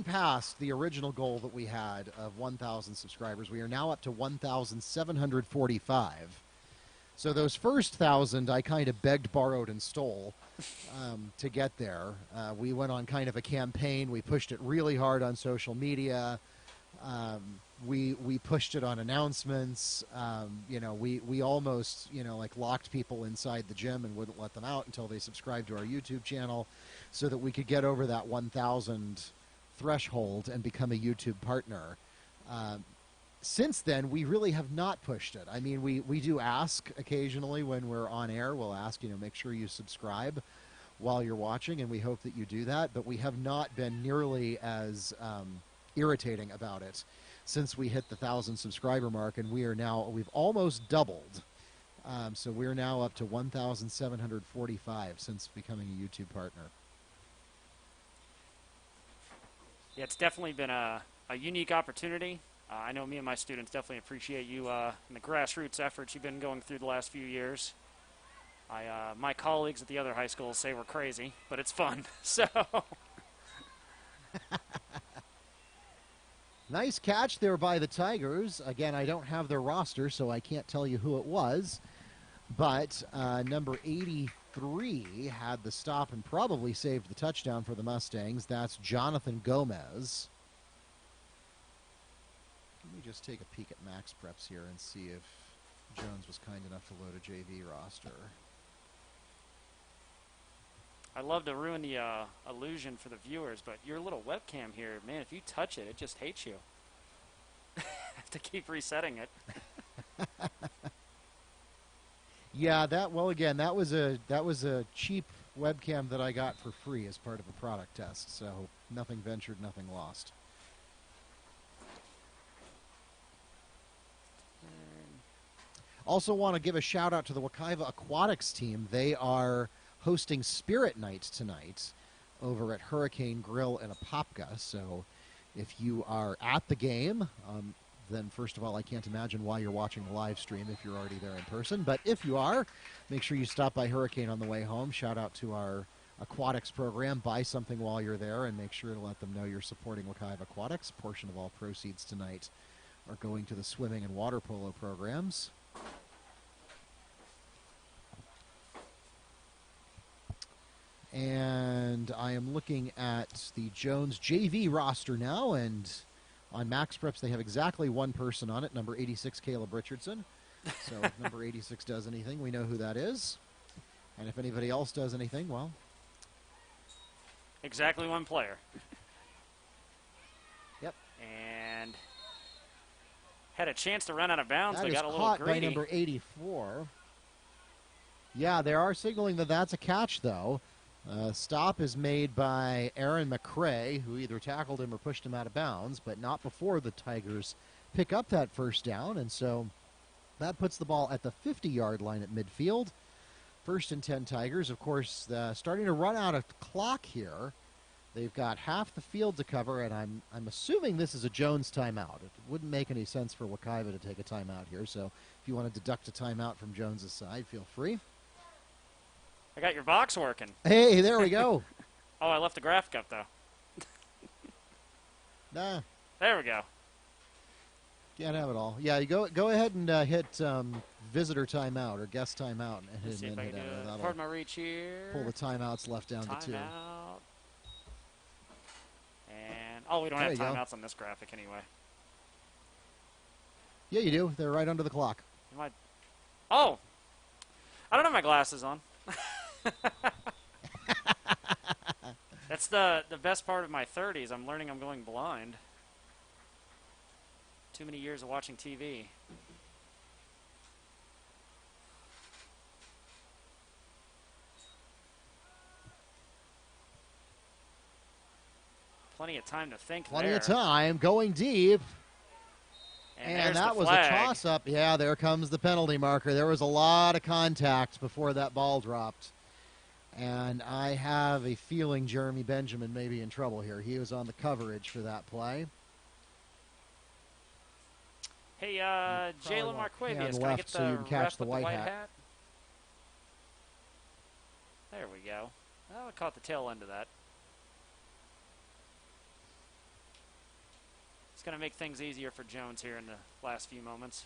past the original goal that we had of 1,000 subscribers. We are now up to 1,745. So those first 1,000, I kind of begged, borrowed, and stole to get there. We went on kind of a campaign. We pushed it really hard on social media. We pushed it on announcements. We almost, locked people inside the gym and wouldn't let them out until they subscribed to our YouTube channel so that we could get over that 1,000 threshold and become a YouTube partner. Since then, we really have not pushed it. I mean, we do ask occasionally when we're on air. We'll ask, make sure you subscribe while you're watching, and we hope that you do that. But we have not been nearly as irritating about it since we hit the 1,000 subscriber mark, and we've almost doubled. So we're now up to 1,745 since becoming a YouTube partner. Yeah, it's definitely been a unique opportunity. I know me and my students definitely appreciate you and the grassroots efforts you've been going through the last few years. My colleagues at the other high schools say we're crazy, but it's fun. So. Nice catch there by the Tigers. Again, I don't have their roster, so I can't tell you who it was. But number 83 had the stop and probably saved the touchdown for the Mustangs. That's Jonathan Gomez. Let me just take a peek at Max Preps here and see if Jones was kind enough to load a JV roster. I'd love to ruin the illusion for the viewers, but your little webcam here, man, if you touch it, it just hates you. Have to keep resetting it. Yeah, that was a cheap webcam that I got for free as part of a product test. So nothing ventured, nothing lost. Also want to give a shout out to the Wekiva Aquatics team. They are hosting Spirit Night tonight over at Hurricane Grill in Apopka. So if you are at the game, then first of all, I can't imagine why you're watching the live stream if you're already there in person. But if you are, make sure you stop by Hurricane on the way home. Shout out to our aquatics program. Buy something while you're there and make sure to let them know you're supporting Wekiva Aquatics. A portion of all proceeds tonight are going to the swimming and water polo programs. And I am looking at the Jones JV roster now, and on Max Preps they have exactly one person on it, number 86, Caleb Richardson. So if number 86 does anything, we know who that is. And if anybody else does anything, well... Exactly one player. Yep. And had a chance to run out of bounds, but got a little caught greedy. By number 84. Yeah, they are signaling that that's a catch, though. Stop is made by Aaron McCrae, who either tackled him or pushed him out of bounds, but not before the Tigers pick up that first down, and so that puts the ball at the 50-yard line at midfield. First and 10 Tigers, of course, starting to run out of clock here. They've got half the field to cover, and I'm assuming this is a Jones timeout. It wouldn't make any sense for Wekiva to take a timeout here, so if you want to deduct a timeout from Jones's side, feel free. I got your box working. Hey, there we go. Oh, I left the graphic up, though. Nah. There we go. Can't have it all. Yeah, you go ahead and hit visitor timeout or guest timeout. And Let's see if I can do it. Pardon my reach here. Pull the timeouts left down to 2. Timeout. And, we don't There have you go. timeouts on this graphic anyway. Yeah, you do. They're right under the clock. Oh! I don't have my glasses on. That's the best part of my 30s. I'm learning I'm going blind. Too many years of watching TV. Plenty of time to think Plenty there. of time. Going deep. And that was a toss-up. Yeah, there comes the penalty marker. There was a lot of contact before that ball dropped. And I have a feeling Jeremy Benjamin may be in trouble here. He was on the coverage for that play. Hey, Jalen Marquavius, can I get the so you can catch ref the with white the white hat. hat? There we go. Oh, I caught the tail end of that. It's going to make things easier for Jones here in the last few moments.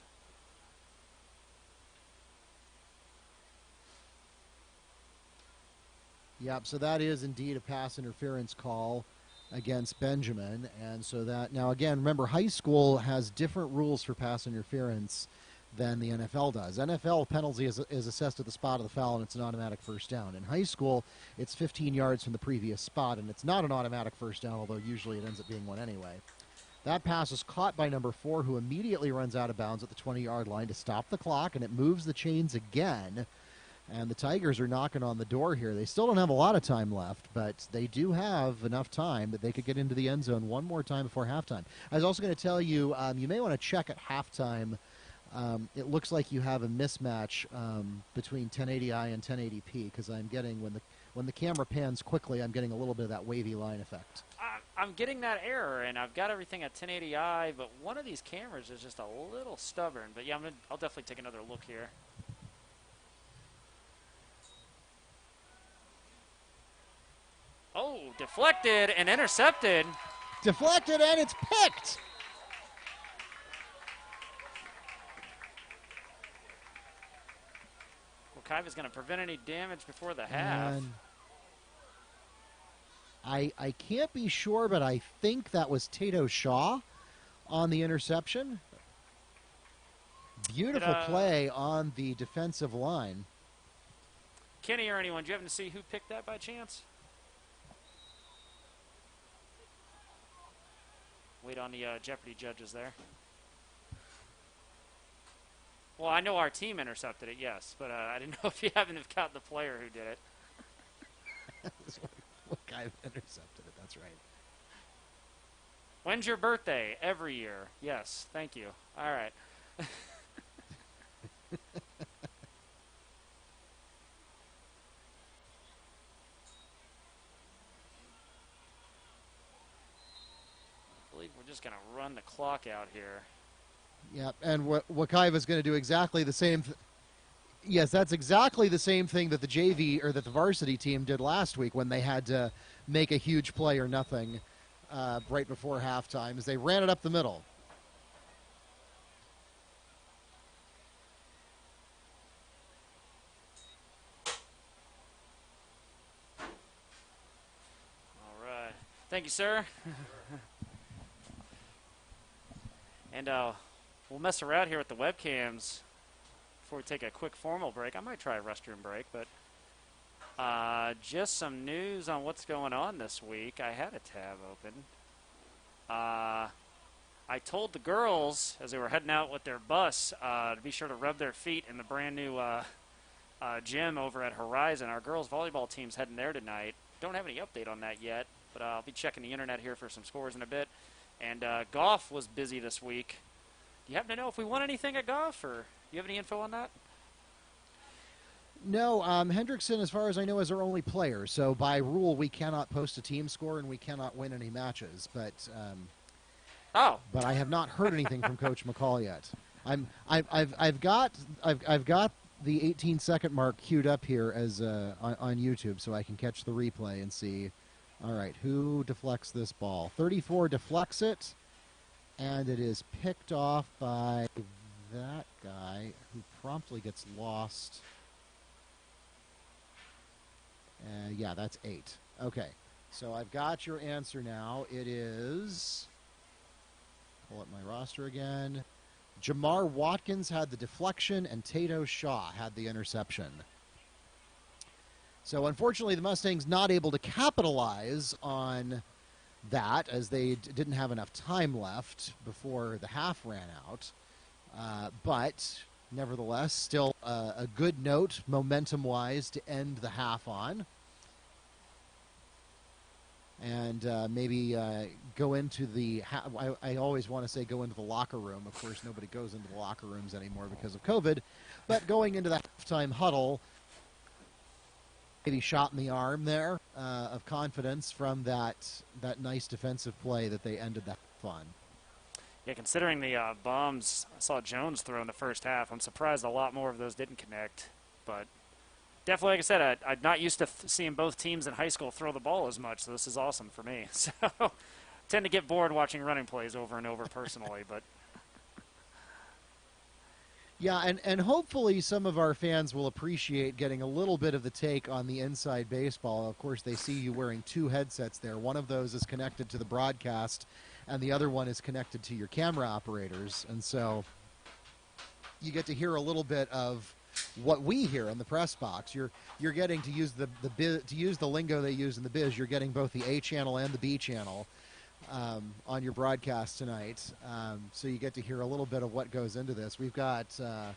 Yep, so that is indeed a pass interference call against Benjamin. And so that, now again, remember, high school has different rules for pass interference than the NFL does. NFL penalty is assessed at the spot of the foul, and it's an automatic first down. In high school, it's 15 yards from the previous spot, and it's not an automatic first down, although usually it ends up being one anyway. That pass is caught by number 4, who immediately runs out of bounds at the 20-yard line to stop the clock, and it moves the chains again. And the Tigers are knocking on the door here. They still don't have a lot of time left, but they do have enough time that they could get into the end zone one more time before halftime. I was also going to tell you, you may want to check at halftime. It looks like you have a mismatch between 1080i and 1080p, because I'm getting, when the camera pans quickly, I'm getting a little bit of that wavy line effect. I'm getting that error, and I've got everything at 1080i, but one of these cameras is just a little stubborn. But yeah, I'll definitely take another look here. Oh, deflected and intercepted. Deflected, and it's picked. Wekiva's going to prevent any damage before the half. And I can't be sure, but I think that was Tato Shaw on the interception. Beautiful play on the defensive line. Kenny or anyone, do you happen to see who picked that by chance? Wait on the Jeopardy judges there. Well, I know our team intercepted it, yes, but I didn't know if you happen to have caught the player who did it. What guy intercepted it? That's right. When's your birthday? Every year. Yes, thank you. All right. I believe we're just going to run the clock out here. Yeah, and Wekiva is going to do exactly the same. Yes, that's exactly the same thing that the JV or that the varsity team did last week when they had to make a huge play or nothing right before halftime, as they ran it up the middle. All right. Thank you, sir. And we'll mess around here with the webcams before we take a quick formal break. I might try a restroom break, but just some news on what's going on this week. I had a tab open. I told the girls as they were heading out with their bus to be sure to rub their feet in the brand new gym over at Horizon. Our girls volleyball team's heading there tonight. Don't have any update on that yet, but I'll be checking the internet here for some scores in a bit. And golf was busy this week. Do you happen to know if we won anything at golf, or do you have any info on that? No, Hendrickson, as far as I know, is our only player. So by rule, we cannot post a team score and we cannot win any matches. But but I have not heard anything from Coach McCall yet. I've got the 18-second mark queued up here as on YouTube, so I can catch the replay and see. All right, who deflects this ball? 34 deflects it, and it is picked off by that guy who promptly gets lost. Yeah, that's 8. Okay, so I've got your answer now. It is, pull up my roster again. Jamar Watkins had the deflection, and Tato Shaw had the interception. So unfortunately, the Mustangs not able to capitalize on that, as they didn't have enough time left before the half ran out. But nevertheless, still a good note, momentum-wise, to end the half on. And maybe go into the I always want to say go into the locker room. Of course, nobody goes into the locker rooms anymore because of COVID. But going into the halftime huddle, maybe shot in the arm there of confidence from that nice defensive play that they ended that on. Yeah, considering the bombs I saw Jones throw in the first half, I'm surprised a lot more of those didn't connect. But definitely, like I said, I'm not used to seeing both teams in high school throw the ball as much, so this is awesome for me. So tend to get bored watching running plays over and over personally, but yeah, and hopefully some of our fans will appreciate getting a little bit of the take on the inside baseball. Of course, they see you wearing 2 headsets there. One of those is connected to the broadcast, and the other one is connected to your camera operators. And so you get to hear a little bit of what we hear in the press box. You're getting to use the lingo they use in the biz. You're getting both the A channel and the B channel on your broadcast tonight. So you get to hear a little bit of what goes into this. We've got I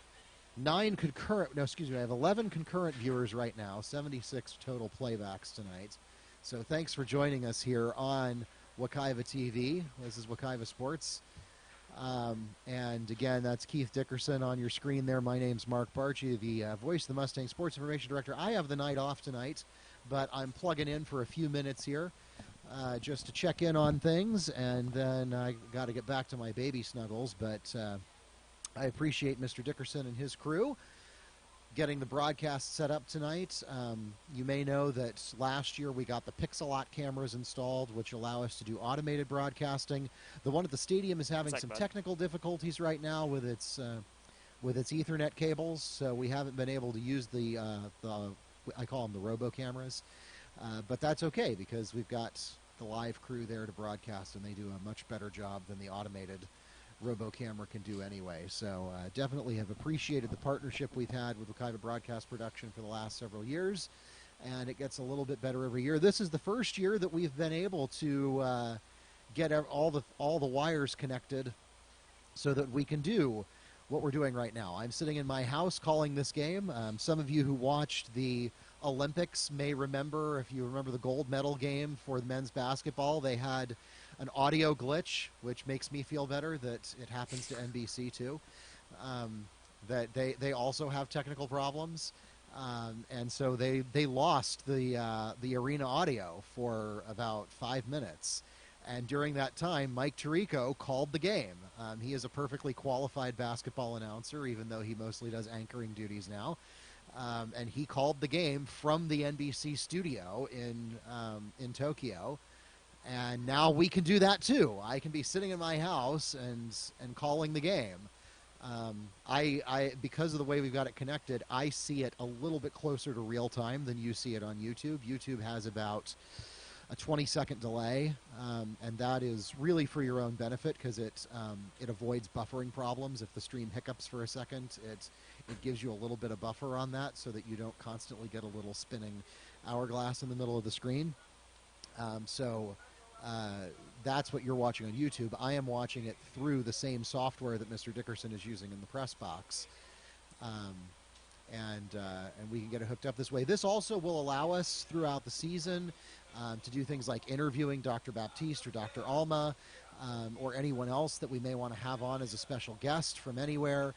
have 11 concurrent viewers right now, 76 total playbacks tonight. So thanks for joining us here on Wekiva TV. This is Wekiva Sports. And again, that's Keith Dickerson on your screen there. My name's Mark Barchi, the voice of the Mustang Sports Information Director. I have the night off tonight, but I'm plugging in for a few minutes here. just to check in on things, and then I got to get back to my baby snuggles. But I appreciate Mr. Dickerson and his crew getting the broadcast set up tonight. You may know that last year we got the Pixelot cameras installed, which allow us to do automated broadcasting. The one at the stadium is having some technical difficulties right now with its Ethernet cables, so we haven't been able to use the I call them the robo cameras, but that's okay because we've got the live crew there to broadcast, and they do a much better job than the automated robo camera can do anyway. So definitely have appreciated the partnership we've had with Wekiva Broadcast Production for the last several years, and it gets a little bit better every year. This is the first year that we've been able to get all the wires connected so that we can do what we're doing right now. I'm sitting in my house calling this game. Some of you who watched the Olympics may remember, if you remember the gold medal game for the men's basketball, they had an audio glitch, which makes me feel better that it happens to NBC too. That they also have technical problems, and so they lost the arena audio for about 5 minutes. And during that time, Mike Tirico called the game. He is a perfectly qualified basketball announcer, even though he mostly does anchoring duties now. And he called the game from the NBC studio in Tokyo. And now we can do that too. I can be sitting in my house and calling the game. Because of the way we've got it connected, I see it a little bit closer to real time than you see it on YouTube. YouTube has about a 20-second delay, and that is really for your own benefit because it avoids buffering problems. If the stream hiccups for a second, it gives you a little bit of buffer on that so that you don't constantly get a little spinning hourglass in the middle of the screen. That's what you're watching on YouTube. I am watching it through the same software that Mr. Dickerson is using in the press box. And we can get it hooked up this way. This also will allow us throughout the season to do things like interviewing Dr. Baptiste or Dr. Alma or anyone else that we may want to have on as a special guest from anywhere.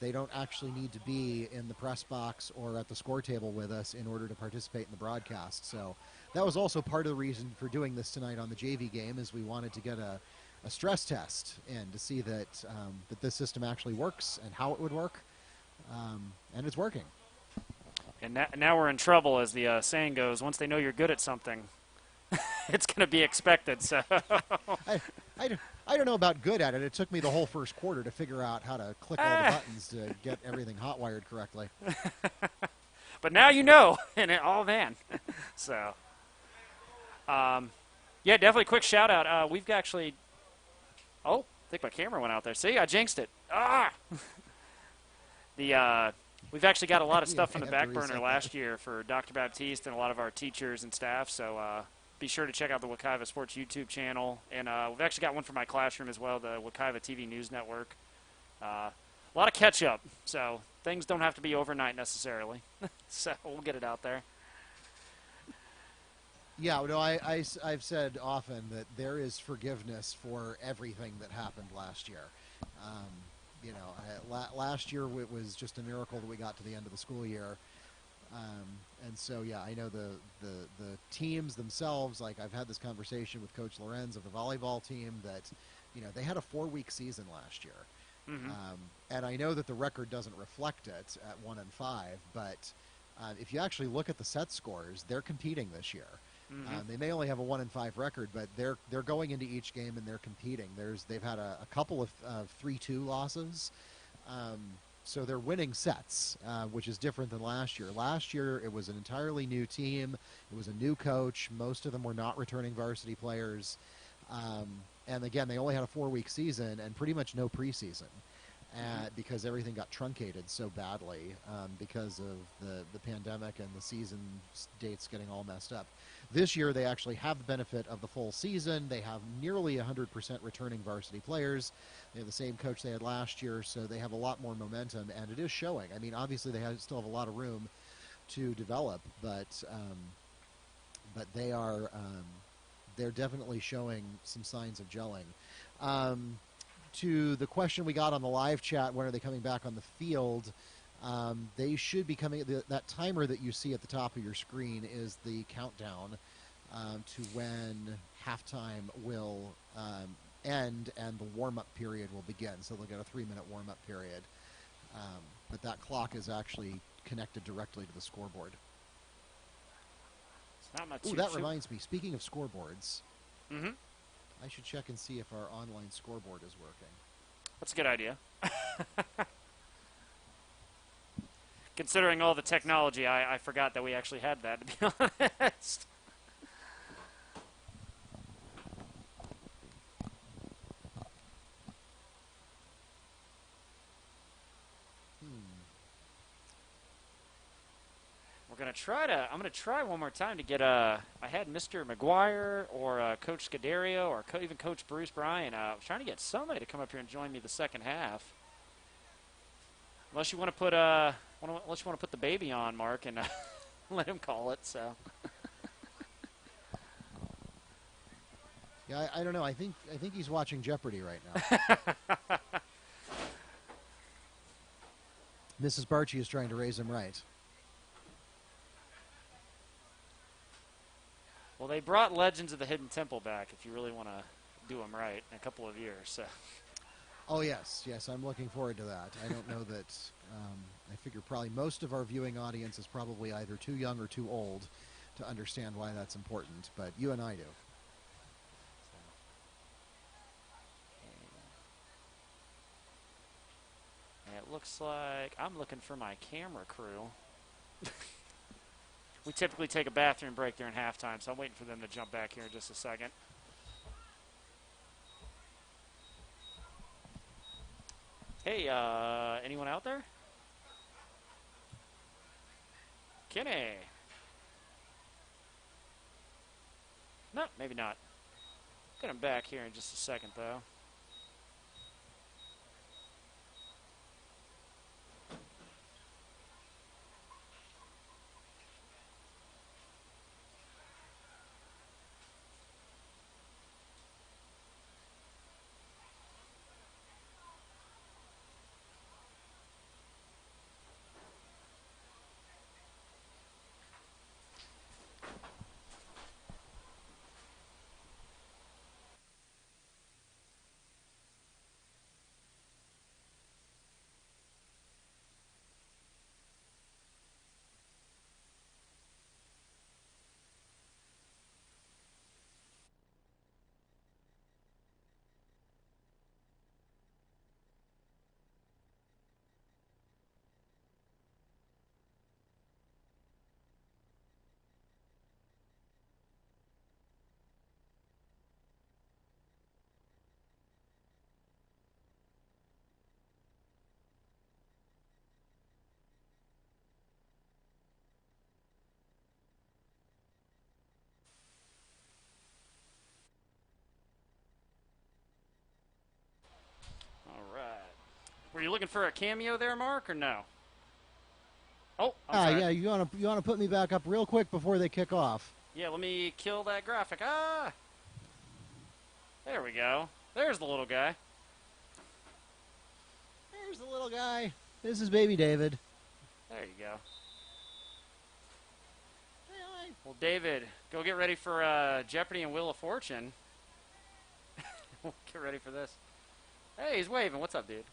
They don't actually need to be in the press box or at the score table with us in order to participate in the broadcast. So that was also part of the reason for doing this tonight on the JV game, is we wanted to get a stress test in to see that this system actually works and how it would work. And it's working. And now we're in trouble, as the saying goes. Once they know you're good at something, it's going to be expected. So I don't know about good at it. It took me the whole first quarter to figure out how to click all the buttons to get everything hot-wired correctly. But now you know, and man. So, yeah, definitely quick shout-out. We've actually – I think my camera went out there. See, I jinxed it. We've actually got a lot of stuff on the back burner last year for Dr. Baptiste and a lot of our teachers and staff, so be sure to check out the Wekiva Sports YouTube channel. And we've actually got one for my classroom as well, the Wekiva TV News Network. A lot of catch-up, so things don't have to be overnight necessarily. So we'll get it out there. Yeah, no, I've said often that there is forgiveness for everything that happened last year. Last year it was just a miracle that we got to the end of the school year. And so, yeah, I know the teams themselves, like I've had this conversation with Coach Lorenz of the volleyball team that, they had a 4-week season last year. Mm-hmm. And I know that the record doesn't reflect it at 1-5, but if you actually look at the set scores, they're competing this year. Mm-hmm. They may only have a 1-5 record, but they're going into each game and they're competing. They've had a couple of 3-2 losses, so they're winning sets, which is different than last year. Last year it was an entirely new team. It was a new coach. Most of them were not returning varsity players, and again they only had a 4-week season and pretty much no preseason. Because everything got truncated so badly because of the pandemic and the season dates getting all messed up. This year they actually have the benefit of the full season. They have nearly 100% returning varsity players. They have the same coach they had last year, so they have a lot more momentum, and it is showing. I mean, obviously they still have a lot of room to develop, but they're definitely showing some signs of gelling. To the question we got on the live chat, when are they coming back on the field? They should be coming. That timer that you see at the top of your screen is the countdown to when halftime will end and the warm-up period will begin. So they'll get a 3-minute warm-up period. But that clock is actually connected directly to the scoreboard. Ooh, that reminds me. Speaking of scoreboards, I should check and see if our online scoreboard is working. That's a good idea. Considering all the technology, I forgot that we actually had that, to be honest. I'm gonna try one more time to get I had Mr. McGuire or Coach Scuderio or even Coach Bruce Bryan. I was trying to get somebody to come up here and join me the second half. Unless you want to put the baby on, Mark, and let him call it. So. Yeah, I don't know. I think he's watching Jeopardy right now. Mrs. Barchi is trying to raise him right. Well, they brought Legends of the Hidden Temple back if you really want to do them right in a couple of years. So. Oh, yes, I'm looking forward to that. I don't know that, I figure probably most of our viewing audience is probably either too young or too old to understand why that's important, but you and I do. And it looks like I'm looking for my camera crew. We typically take a bathroom break during halftime, so I'm waiting for them to jump back here in just a second. Hey, anyone out there? Kenny. No, maybe not. Get him back here in just a second, though. All right. Were you looking for a cameo there, Mark, or no? Oh, I'm sorry. Yeah, you wanna put me back up real quick before they kick off. Yeah, let me kill that graphic. Ah! There we go. There's the little guy. There's the little guy. This is baby David. There you go. Well, David, go get ready for Jeopardy and Wheel of Fortune. Get ready for this. Hey, he's waving. What's up, dude?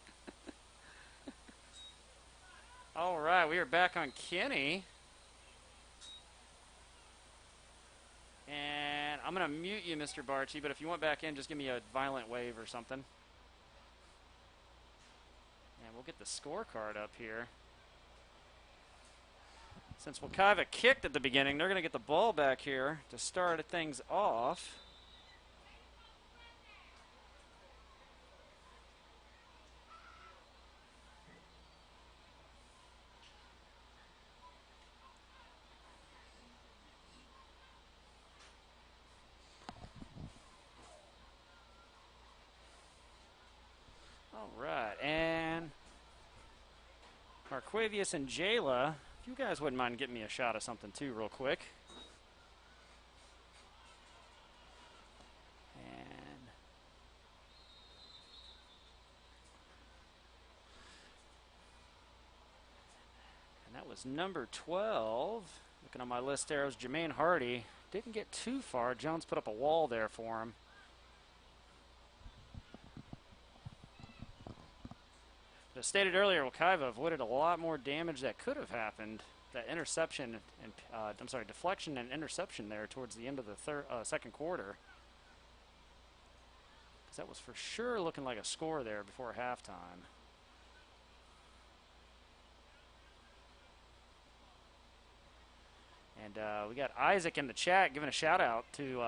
All right, we are back on Kenny. And I'm going to mute you, Mr. Barchi, but if you want back in, just give me a violent wave or something. And we'll get the scorecard up here. Since Wekiva kicked at the beginning, they're going to get the ball back here to start things off. All right, and Marquavius and Jayla, if you guys wouldn't mind getting me a shot of something too real quick. And that was number 12. Looking on my list there was Jermaine Hardy didn't get too far. Jones put up a wall there for him. As stated earlier, Wekiva avoided a lot more damage that could have happened. That interception and deflection and interception there towards the end of the second quarter. Because that was for sure looking like a score there before halftime. And we got Isaac in the chat giving a shout out to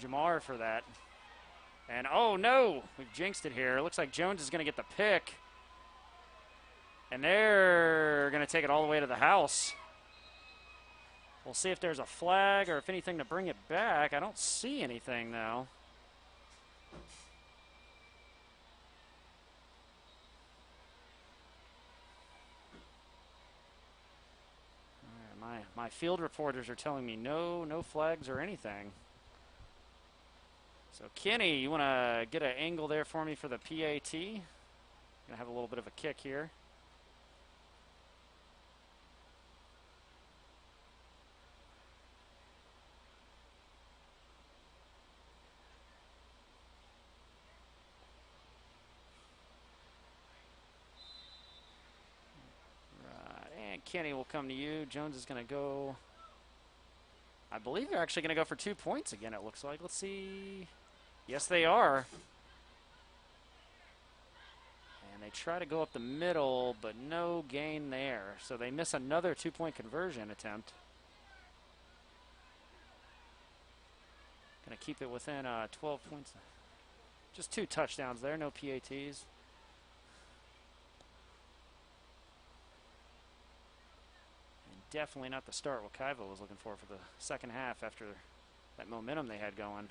Jamar for that. And oh no, we've jinxed it here. It looks like Jones is going to get the pick. And they're going to take it all the way to the house. We'll see if there's a flag or if anything to bring it back. I don't see anything, though. My field reporters are telling me no flags or anything. So, Kenny, you want to get an angle there for me for the PAT? Going to have a little bit of a kick here. Kenny will come to you. Jones is going to go. I believe they're actually going to go for 2 points again, it looks like. Let's see. Yes, they are. And they try to go up the middle, but no gain there. So they miss another 2-point conversion attempt. Going to keep it within 12 points. Just 2 touchdowns there, no PATs. Definitely not the start Wekiva was looking for the second half after that momentum they had going.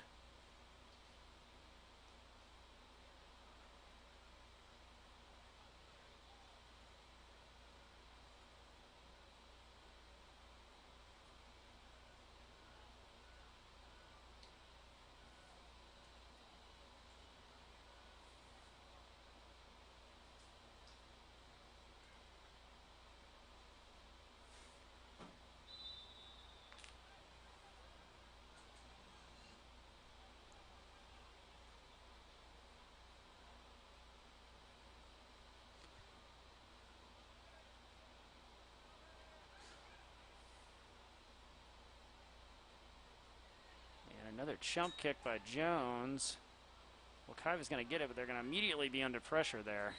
Another chump kick by Jones. Wekiva's going to get it, but they're going to immediately be under pressure there.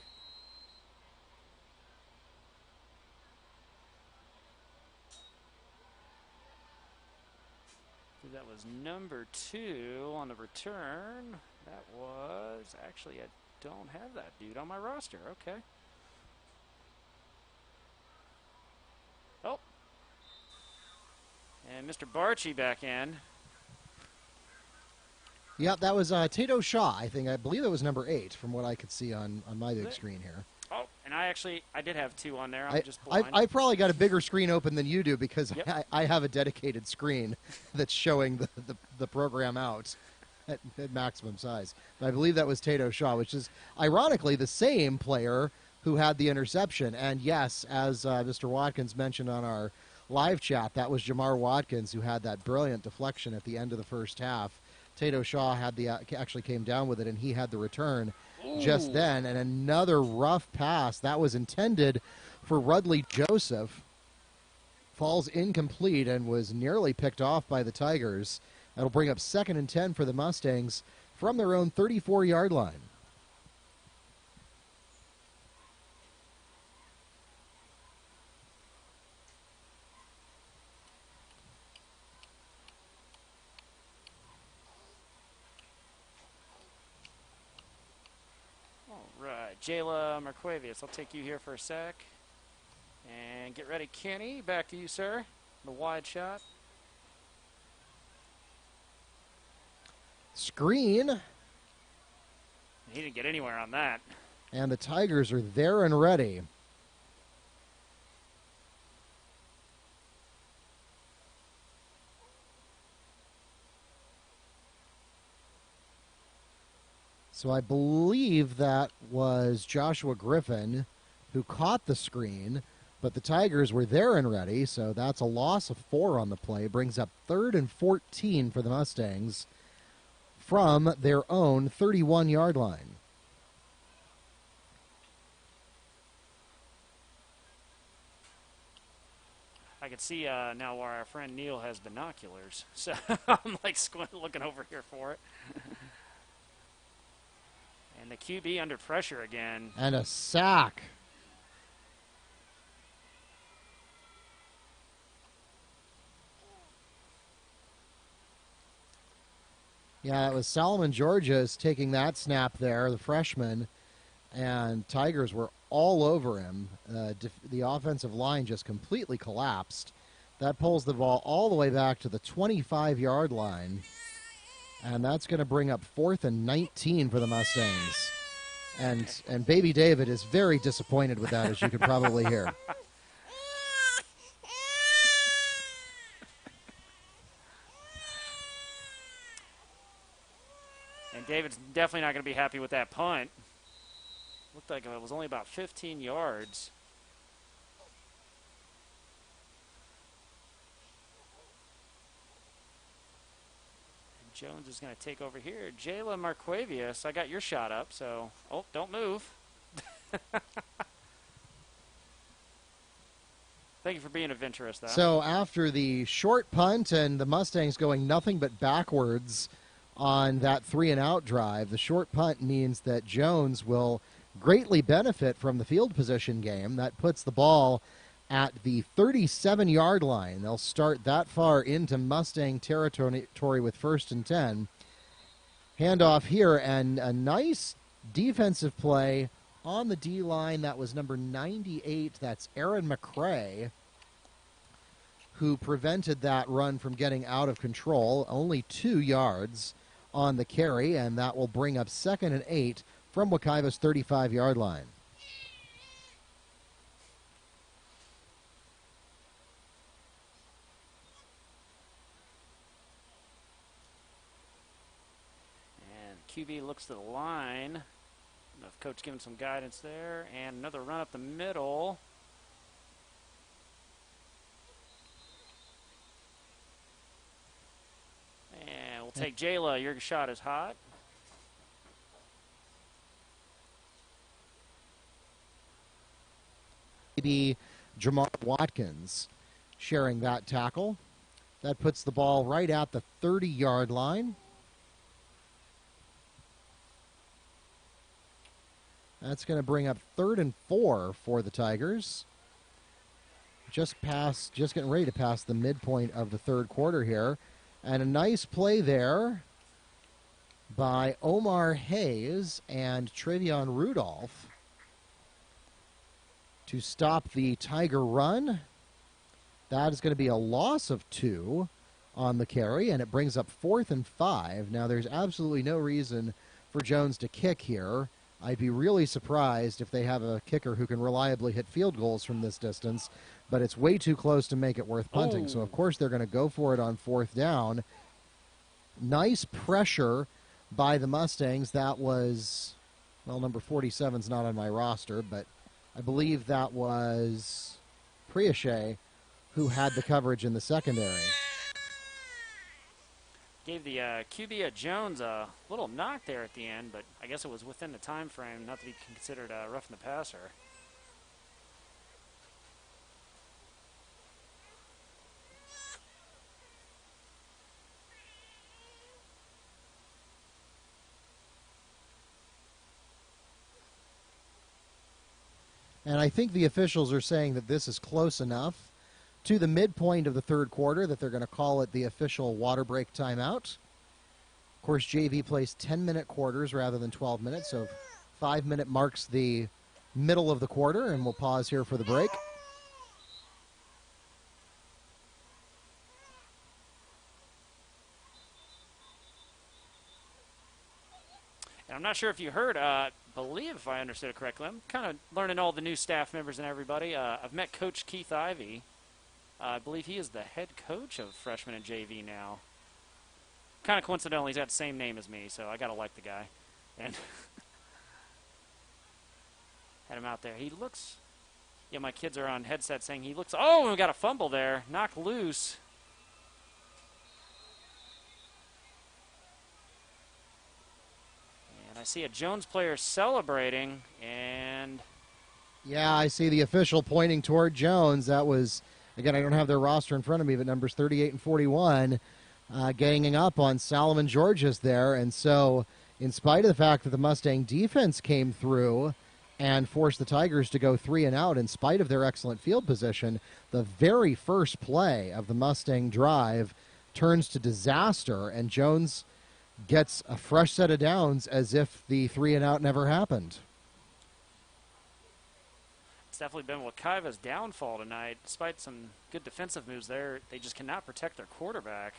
That was number 2 on the return. That was, actually, I don't have that dude on my roster. Okay. Oh. And Mr. Barchi back in. Yep, that was Tato Shaw, I think. I believe that was number 8 from what I could see on my big screen here. Oh, and I did have 2 on there. I'm just blind. I probably got a bigger screen open than you do because yep. I have a dedicated screen that's showing the program out at maximum size. But I believe that was Tato Shaw, which is ironically the same player who had the interception. And yes, as Mr. Watkins mentioned on our live chat, that was Jamar Watkins who had that brilliant deflection at the end of the first half. Tato Shaw had actually came down with it, and he had the return just then. And another rough pass that was intended for Rudley Joseph falls incomplete and was nearly picked off by the Tigers. That'll bring up 2nd and 10 for the Mustangs from their own 34-yard line. Jayla Marquavius, I'll take you here for a sec. And get ready, Kenny. Back to you, sir. The wide shot. Screen. He didn't get anywhere on that. And the Tigers are there and ready. So I believe that was Joshua Griffin who caught the screen. But the Tigers were there and ready, so that's a loss of 4 on the play. Brings up 3rd and 14 for the Mustangs from their own 31-yard line. I can see now where our friend Neil has binoculars. So I'm like looking over here for it. And the QB under pressure again. And a sack. Yeah, it was Solomon Georges taking that snap there, the freshman, and Tigers were all over him. The offensive line just completely collapsed. That pulls the ball all the way back to the 25-yard line, and that's going to bring up 4th and 19 for the Mustangs. And Baby David is very disappointed with that, as you can probably hear. And David's definitely not going to be happy with that punt. Looked like it was only about 15 yards. And Jones is going to take over here. Jayla Marquavius, I got your shot up, so... Oh, don't move. Thank you for being adventurous, though. So after the short punt and the Mustangs going nothing but backwards on that 3-and-out drive, the short punt means that Jones will greatly benefit from the field position game. That puts the ball at the 37-yard line. They'll start that far into Mustang territory with 1st and 10. Handoff here, and a nice defensive play on the D-line. That was number 98. That's Aaron McCray, who prevented that run from getting out of control. Only 2 yards on the carry, and that will bring up 2nd and 8 from Wekiva's 35-yard line. And QB looks to the line. Coach giving some guidance there, and another run up the middle. And we'll take Jayla. Your shot is hot. Maybe Jamar Watkins sharing that tackle. That puts the ball right at the 30-yard line. That's going to bring up 3rd and 4 for the Tigers. Just getting ready to pass the midpoint of the 3rd quarter here. And a nice play there by Omar Hayes and Travion Rudolph to stop the Tiger run. That is going to be a loss of 2 on the carry, and it brings up 4th and 5. Now, there's absolutely no reason for Jones to kick here. I'd be really surprised if they have a kicker who can reliably hit field goals from this distance, but it's way too close to make it worth punting. Oh. So, of course, they're going to go for it on 4th down. Nice pressure by the Mustangs. That was, well, number 47's not on my roster, but I believe that was Priache who had the coverage in the secondary. Gave the QB at Jones a little knock there at the end, but I guess it was within the time frame, not to be considered roughing the passer. And I think the officials are saying that this is close enough to the midpoint of the 3rd quarter that they're going to call it the official water break timeout. Of course, JV plays 10-minute quarters rather than 12 minutes, so 5-minute marks the middle of the quarter, and we'll pause here for the break. And I'm not sure if you heard, believe if I understood it correctly, I'm kind of learning all the new staff members and everybody. I've met Coach Keith Ivey. I believe he is the head coach of freshman and JV now. Kind of coincidental, he's got the same name as me, so I got to like the guy. And had him out there. He looks Yeah, my kids are on headset saying he looks. Oh, we got a fumble there. Knocked loose. And I see a Jones player celebrating. And Yeah, I see the official pointing toward Jones. That was, again, I don't have their roster in front of me, but numbers 38 and 41 ganging up on Solomon Georges there. And so, in spite of the fact that the Mustang defense came through and forced the Tigers to go 3 and out in spite of their excellent field position, the very first play of the Mustang drive turns to disaster, and Jones gets a fresh set of downs as if the 3 and out never happened. it's definitely been Wekiva's downfall tonight. Despite some good defensive moves there, they just cannot protect their quarterback.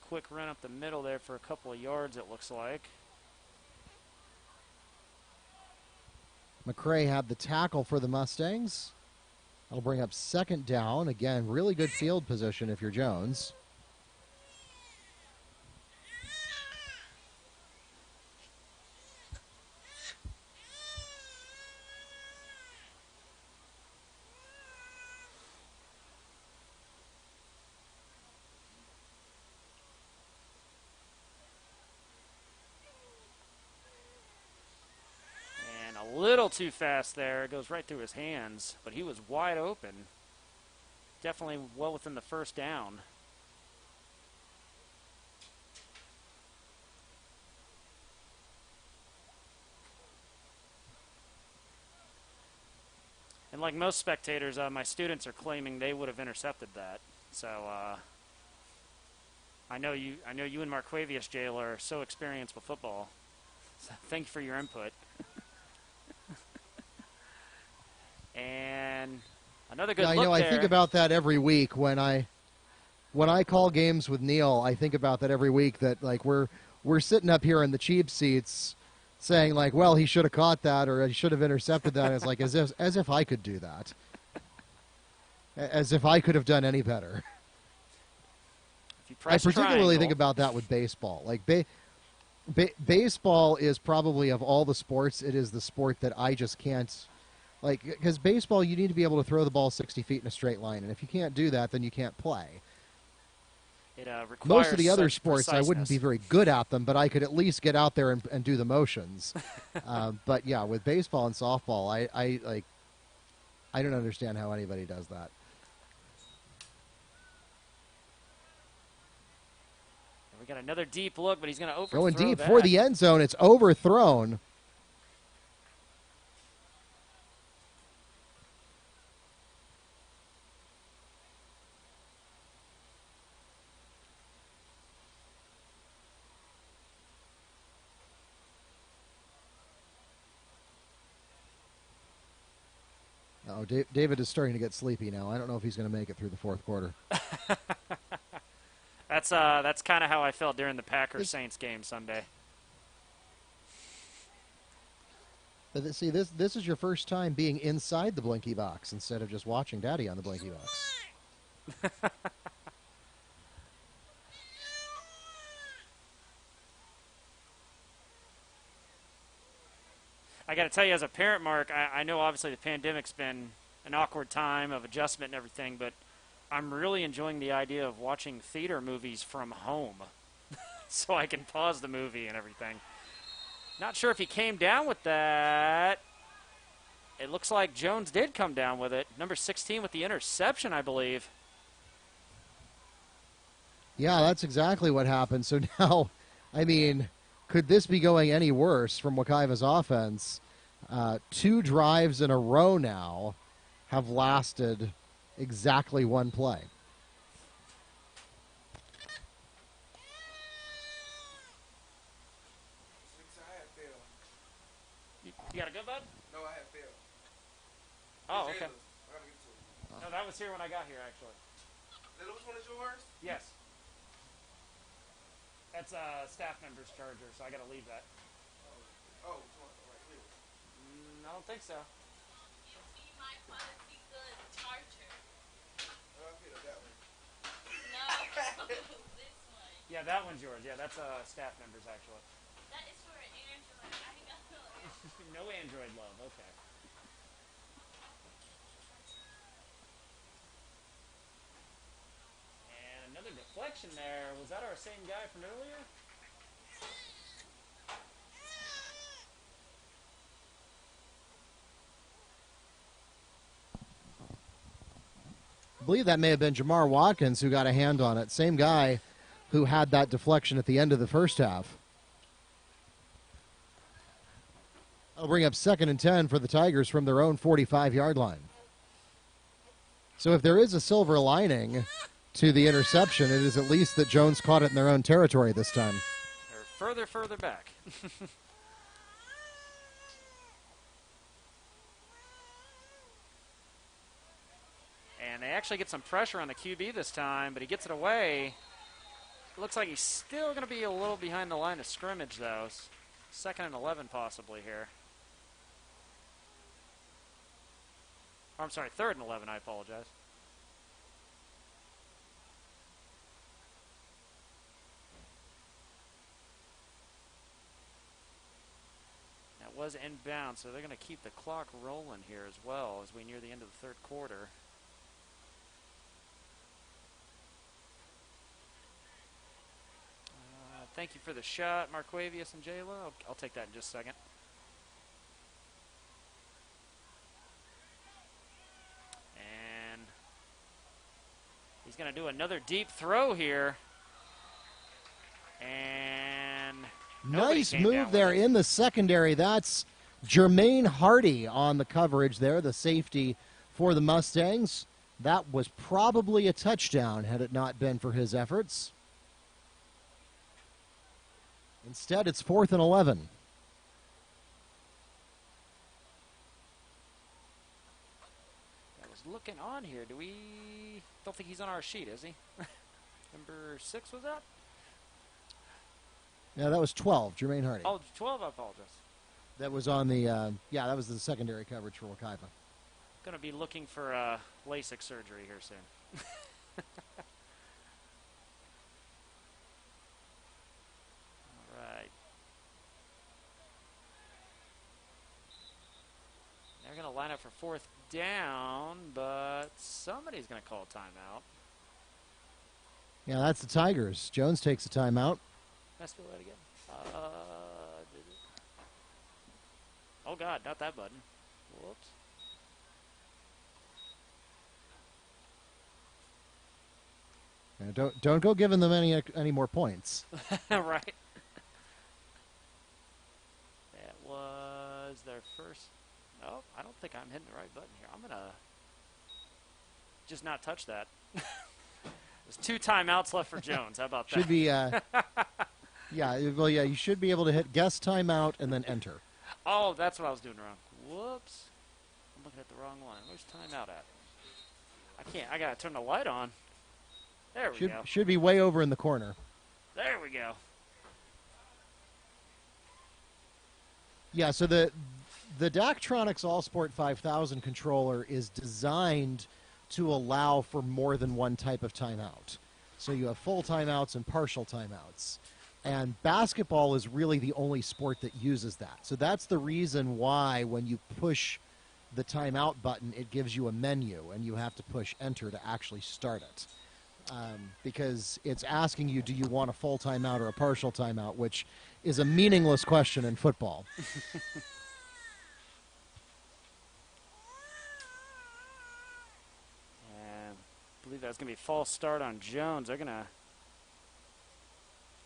Quick run up the middle there for a couple of yards, it looks like. McCray had the tackle for the Mustangs. That'll bring up second down. Again, really good field position if you're Jones. Little too fast there. It goes right through his hands, but he was wide open. Definitely well within the first down. And like most spectators, my students are claiming they would have intercepted that. So I know you and Marquavius Jail are so experienced with football. So thank you for your input. And another good look there. I think about that every week when I call games with Neil. I think about that every week, that like we're sitting up here in the cheap seats saying like, well, he should have caught that or he should have intercepted that. It's like as if I could do that. As if I could have done any better. If you press I particularly triangle. think about that with baseball. Like baseball is probably, of all the sports, it is the sport that I just can't. Like, because baseball, you need to be able to throw the ball 60 feet in a straight line, and if you can't do that, then you can't play. It requires most of the other such sports, preciseness. I wouldn't be very good at them, but I could at least get out there and do the motions. But yeah, with baseball and softball, I don't understand how anybody does that. We got another deep look, but he's going to overthrow Going deep that. for the end zone. It's overthrown. Oh, David is starting to get sleepy now. I don't know if he's going to make it through the fourth quarter. That's kind of how I felt during the Packers-Saints game Sunday. But see, this is your first time being inside the Blinky box instead of just watching Daddy on the Blinky box. I got to tell you, as a parent, Mark, I know obviously the pandemic's been an awkward time of adjustment and everything, but I'm really enjoying the idea of watching theater movies from home so I can pause the movie and everything. Not sure if he came down with that. It looks like Jones did come down with it. Number 16 with the interception, I believe. Yeah, that's exactly what happened. So now, I mean, could this be going any worse from Wekiva's offense? 2 drives in a row now have lasted exactly 1 play. You got a good, bud? No, I had failed. Oh, okay. I gotta get to it. No, that was here when I got here, actually. Which one is yours? Yes. That's a staff member's charger, so I got to leave that. Oh, it's one right here. I don't think so. You might want to see the charger. I feel that way. No. This one. Yeah, that one's yours. Yeah, that's staff members, actually. That is for Android. I ain't got no Android. No Android love. Okay. And another deflection there. Was that our same guy from earlier? I believe that may have been Jamar Watkins who got a hand on it. Same guy who had that deflection at the end of the first half. That'll bring up 2nd and 10 for the Tigers from their own 45-yard line. So if there is a silver lining to the interception, it is at least that Jones caught it in their own territory this time. They're further back. And they actually get some pressure on the QB this time, but he gets it away. It looks like he's still going to be a little behind the line of scrimmage, though. 2nd and 11 possibly here. Or, I'm sorry, 3rd and 11, I apologize. That was inbound, so they're going to keep the clock rolling here as well as we near the end of the 3rd quarter. Thank you for the shot, Marquavius and Jayla. I'll take that in just a second. And he's going to do another deep throw here. And nice move there in the secondary. That's Jermaine Hardy on the coverage there, the safety for the Mustangs. That was probably a touchdown had it not been for his efforts. Instead, it's 4th and 11. I was looking on here. Don't think he's on our sheet, is he? Number 6 was that? Yeah, that was 12, Jermaine Hardy. Oh, 12, I apologize. That was on the, that was the secondary coverage for Wekiva. Going to be looking for LASIK surgery here soon. Right. They're going to line up for 4th down, but somebody's going to call a timeout. Yeah, that's the Tigers. Jones takes a timeout. Let's do that again. Oh, God, not that button. Whoops. Yeah, don't go giving them any more points. Right. That was their first. Oh, I don't think I'm hitting the right button here. I'm going to just not touch that. There's 2 timeouts left for Jones. How about that? Should be, yeah, well, yeah, you should be able to hit guess timeout and then enter. Oh, that's what I was doing wrong. Whoops. I'm looking at the wrong one. Where's timeout at? I can't. I got to turn the light on. There we go. Should be way over in the corner. There we go. Yeah, so the Daktronics Allsport 5000 controller is designed to allow for more than one type of timeout. So you have full timeouts and partial timeouts. And basketball is really the only sport that uses that. So that's the reason why when you push the timeout button, it gives you a menu, and you have to push enter to actually start it. Because it's asking you, do you want a full timeout or a partial timeout, which is a meaningless question in football. I believe that's going to be a false start on Jones. They're going to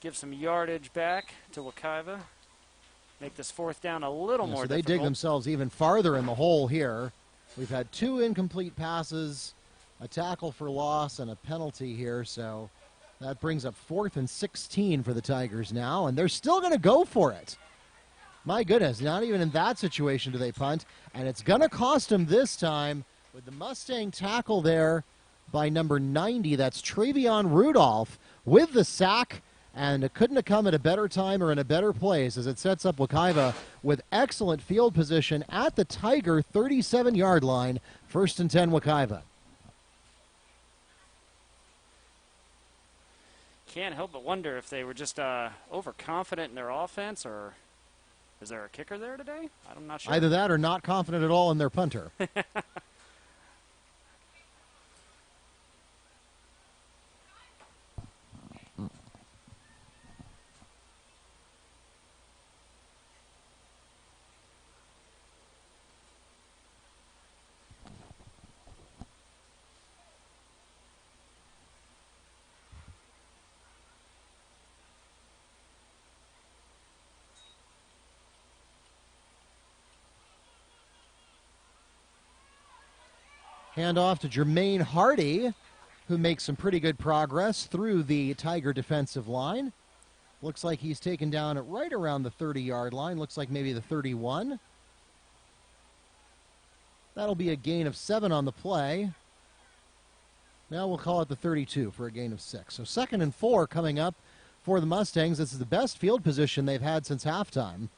give some yardage back to Wekiva. Make this 4th down a little more so they difficult. dig themselves even farther in the hole here. We've had 2 incomplete passes, a tackle for loss, and a penalty here. So that brings up 4th and 16 for the Tigers now, and they're still going to go for it. My goodness, not even in that situation do they punt, and it's going to cost them this time with the Mustang tackle there by number 90. That's Travion Rudolph with the sack, and it couldn't have come at a better time or in a better place as it sets up Wekiva with excellent field position at the Tiger 37-yard line. 1st and 10 Wekiva. Can't help but wonder if they were just overconfident in their offense, or is there a kicker there today? I'm not sure. Either that or not confident at all in their punter. Handoff to Jermaine Hardy, who makes some pretty good progress through the Tiger defensive line. Looks like he's taken down at right around the 30-yard line. Looks like maybe the 31. That'll be a gain of 7 on the play. Now we'll call it the 32 for a gain of 6. So 2nd and 4 coming up for the Mustangs. This is the best field position they've had since halftime.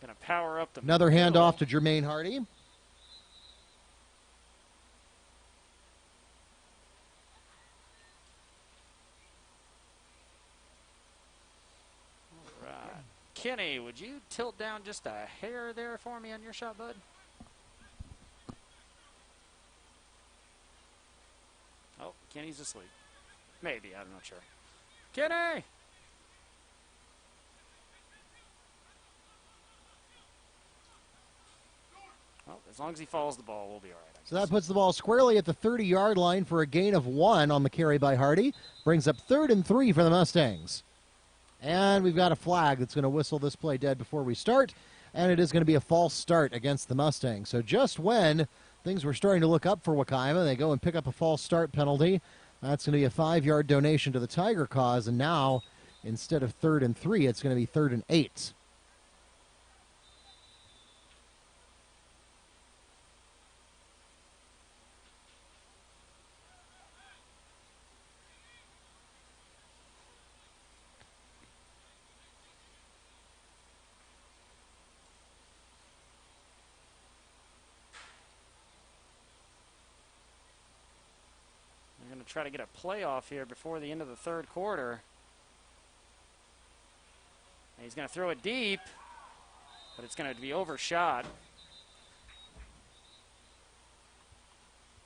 Gonna power up the Another middle. handoff to Jermaine Hardy. All right. Kenny, would you tilt down just a hair there for me on your shot, bud? Oh, Kenny's asleep. Maybe, I'm not sure. Kenny! Well, as long as he follows the ball, we'll be all right. So that puts the ball squarely at the 30-yard line for a gain of 1 on the carry by Hardy. Brings up 3rd and 3 for the Mustangs. And we've got a flag that's going to whistle this play dead before we start. And it is going to be a false start against the Mustangs. So just when things were starting to look up for Wekiva, they go and pick up a false start penalty. That's going to be a 5-yard donation to the Tiger cause. And now, instead of 3rd and 3, it's going to be 3rd and 8. Try to get a playoff here before the end of the 3rd quarter. And he's going to throw it deep, but it's going to be overshot.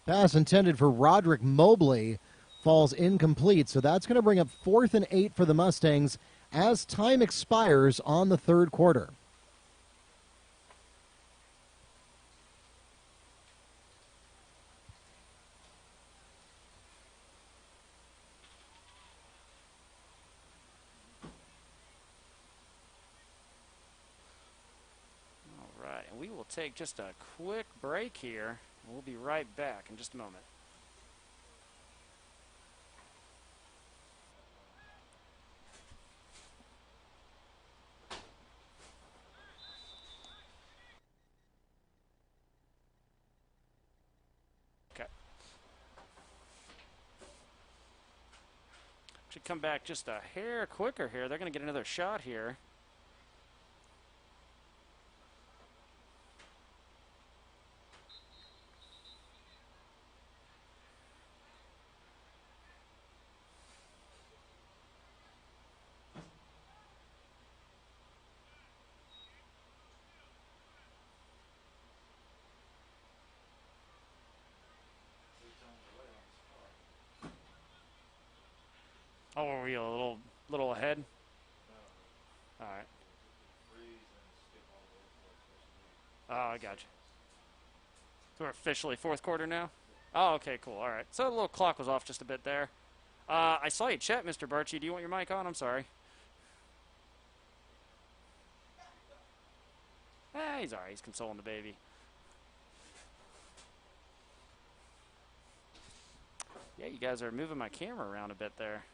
Pass intended for Roderick Mobley falls incomplete, so that's going to bring up 4th and 8 for the Mustangs as time expires on the 3rd quarter. We will take just a quick break here. We'll be right back in just a moment. Okay. Should come back just a hair quicker here. They're going to get another shot here. Oh, were we a little ahead? All right. Oh, I got you. So we're officially 4th quarter now? Oh, okay, cool. All right. So the little clock was off just a bit there. I saw you chat, Mr. Barchi. Do you want your mic on? I'm sorry. He's all right. He's consoling the baby. Yeah, you guys are moving my camera around a bit there.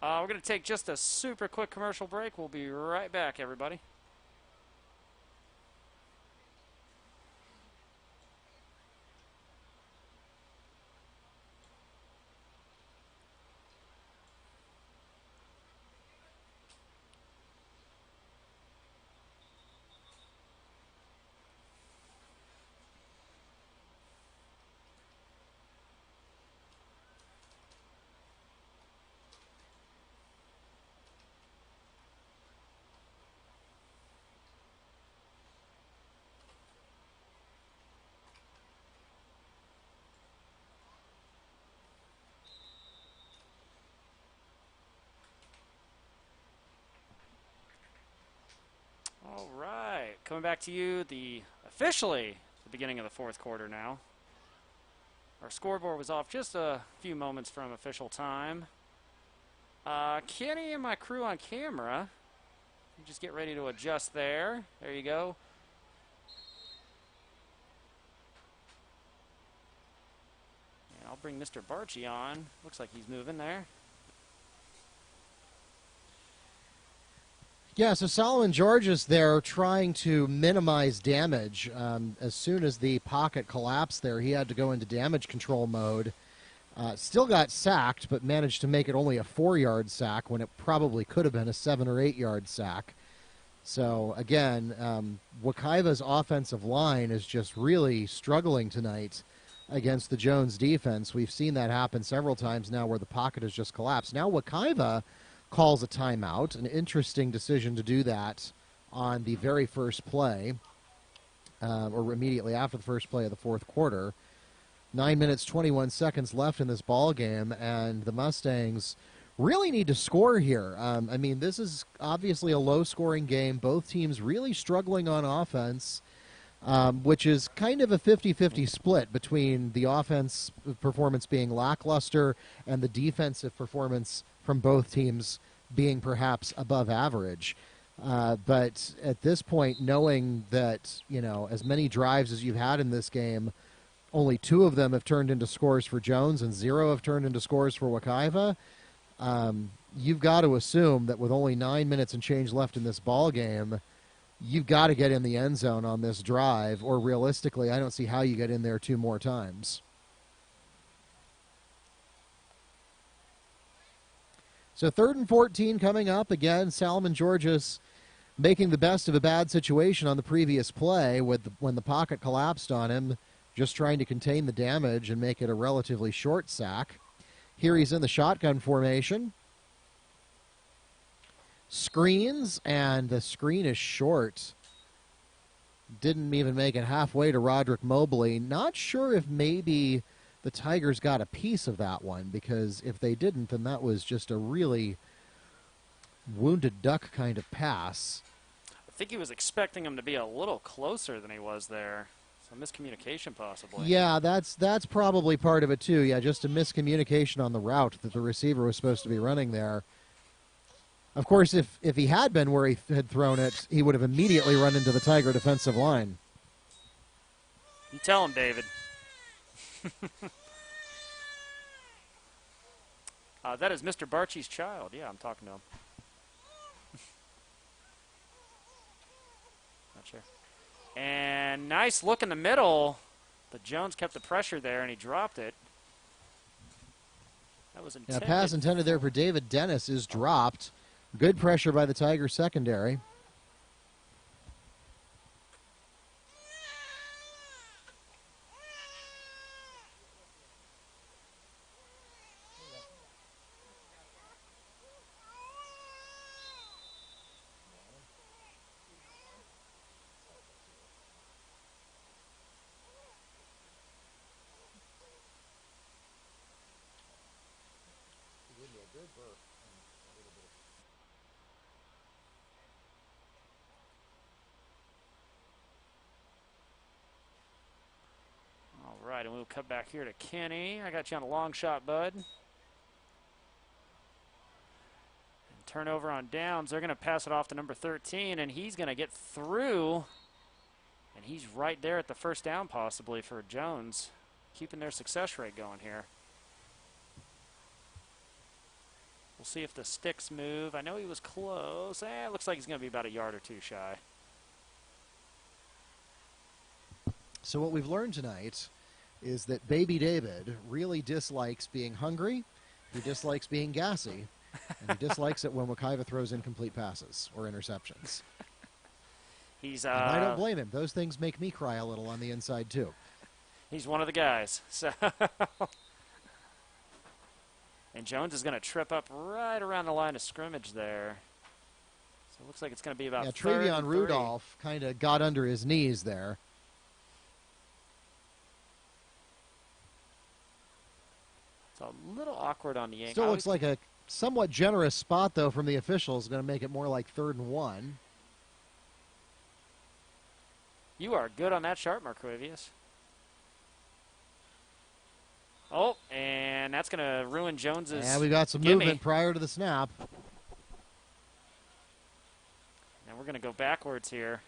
We're going to take just a super quick commercial break. We'll be right back, everybody. coming back to you, officially the beginning of the fourth quarter now. Our scoreboard was off just a few moments from official time. Kenny and my crew on camera, you just get ready to adjust there. There you go. And I'll bring Mr. Barchi on. Looks like he's moving there. Yeah, so Solomon Georges there trying to minimize damage. As soon as the pocket collapsed there, he had to go into damage control mode. Still got sacked, but managed to make it only a 4-yard sack when it probably could have been a 7 or 8-yard sack. So, again, Wekiva's offensive line is just really struggling tonight against the Jones defense. We've seen that happen several times now where the pocket has just collapsed. Now Wekiva calls a timeout, an interesting decision to do that on the very first play, or immediately after the first play of the fourth quarter. 9 minutes, 21 seconds left in this ball game, and the Mustangs really need to score here. I mean, this is obviously a low-scoring game. Both teams really struggling on offense, which is kind of a 50-50 split between the offense performance being lackluster and the defensive performance from both teams being perhaps above average. But at this point, knowing that, you know, as many drives as you've had in this game, only 2 of them have turned into scores for Jones and 0 have turned into scores for Wekiva, you've got to assume that with only 9 minutes and change left in this ball game, you've got to get in the end zone on this drive, or realistically, I don't see how you get in there 2 more times. So 3rd and 14 coming up. Again, Solomon Georges making the best of a bad situation on the previous play when the pocket collapsed on him, just trying to contain the damage and make it a relatively short sack. Here he's in the shotgun formation. Screens, and the screen is short. Didn't even make it halfway to Roderick Mobley. Not sure if maybe the Tigers got a piece of that one, because if they didn't, then that was just a really wounded duck kind of pass. I think he was expecting him to be a little closer than he was there. So miscommunication possibly. Yeah, that's probably part of it too. Yeah, just a miscommunication on the route that the receiver was supposed to be running there. Of course, if he had been where he had thrown it, he would have immediately run into the Tiger defensive line. You tell him, David. That is Mr. Barchi's child. Yeah, I'm talking to him. Not sure. And nice look in the middle. But Jones kept the pressure there, and he dropped it. That was intended. Yeah, pass intended there for David Dennis is dropped. Good pressure by the Tiger secondary. All right, and we'll cut back here to Kenny. I got you on a long shot, bud. And turnover on downs. They're going to pass it off to number 13, and he's going to get through. And he's right there at the first down possibly for Jones, keeping their success rate going here. We'll see if the sticks move. I know he was close. It looks like he's going to be about a yard or 2 shy. So what we've learned tonight is that Baby David really dislikes being hungry, he dislikes being gassy, and he dislikes it when Wekiva throws incomplete passes or interceptions. He's and I don't blame him. Those things make me cry a little on the inside, too. He's one of the guys. So and Jones is going to trip up right around the line of scrimmage there. So it looks like it's going to be about 3rd and 3. Travion Rudolph kind of got under his knees there. It's a little awkward on the Yankees. Still looks like a somewhat generous spot, though, from the officials. Going to make it more like 3rd and 1. You are good on that sharp, Marquavius. Oh, and that's going to ruin Jones's And we got some gimme. movement prior to the snap. And we're going to go backwards here.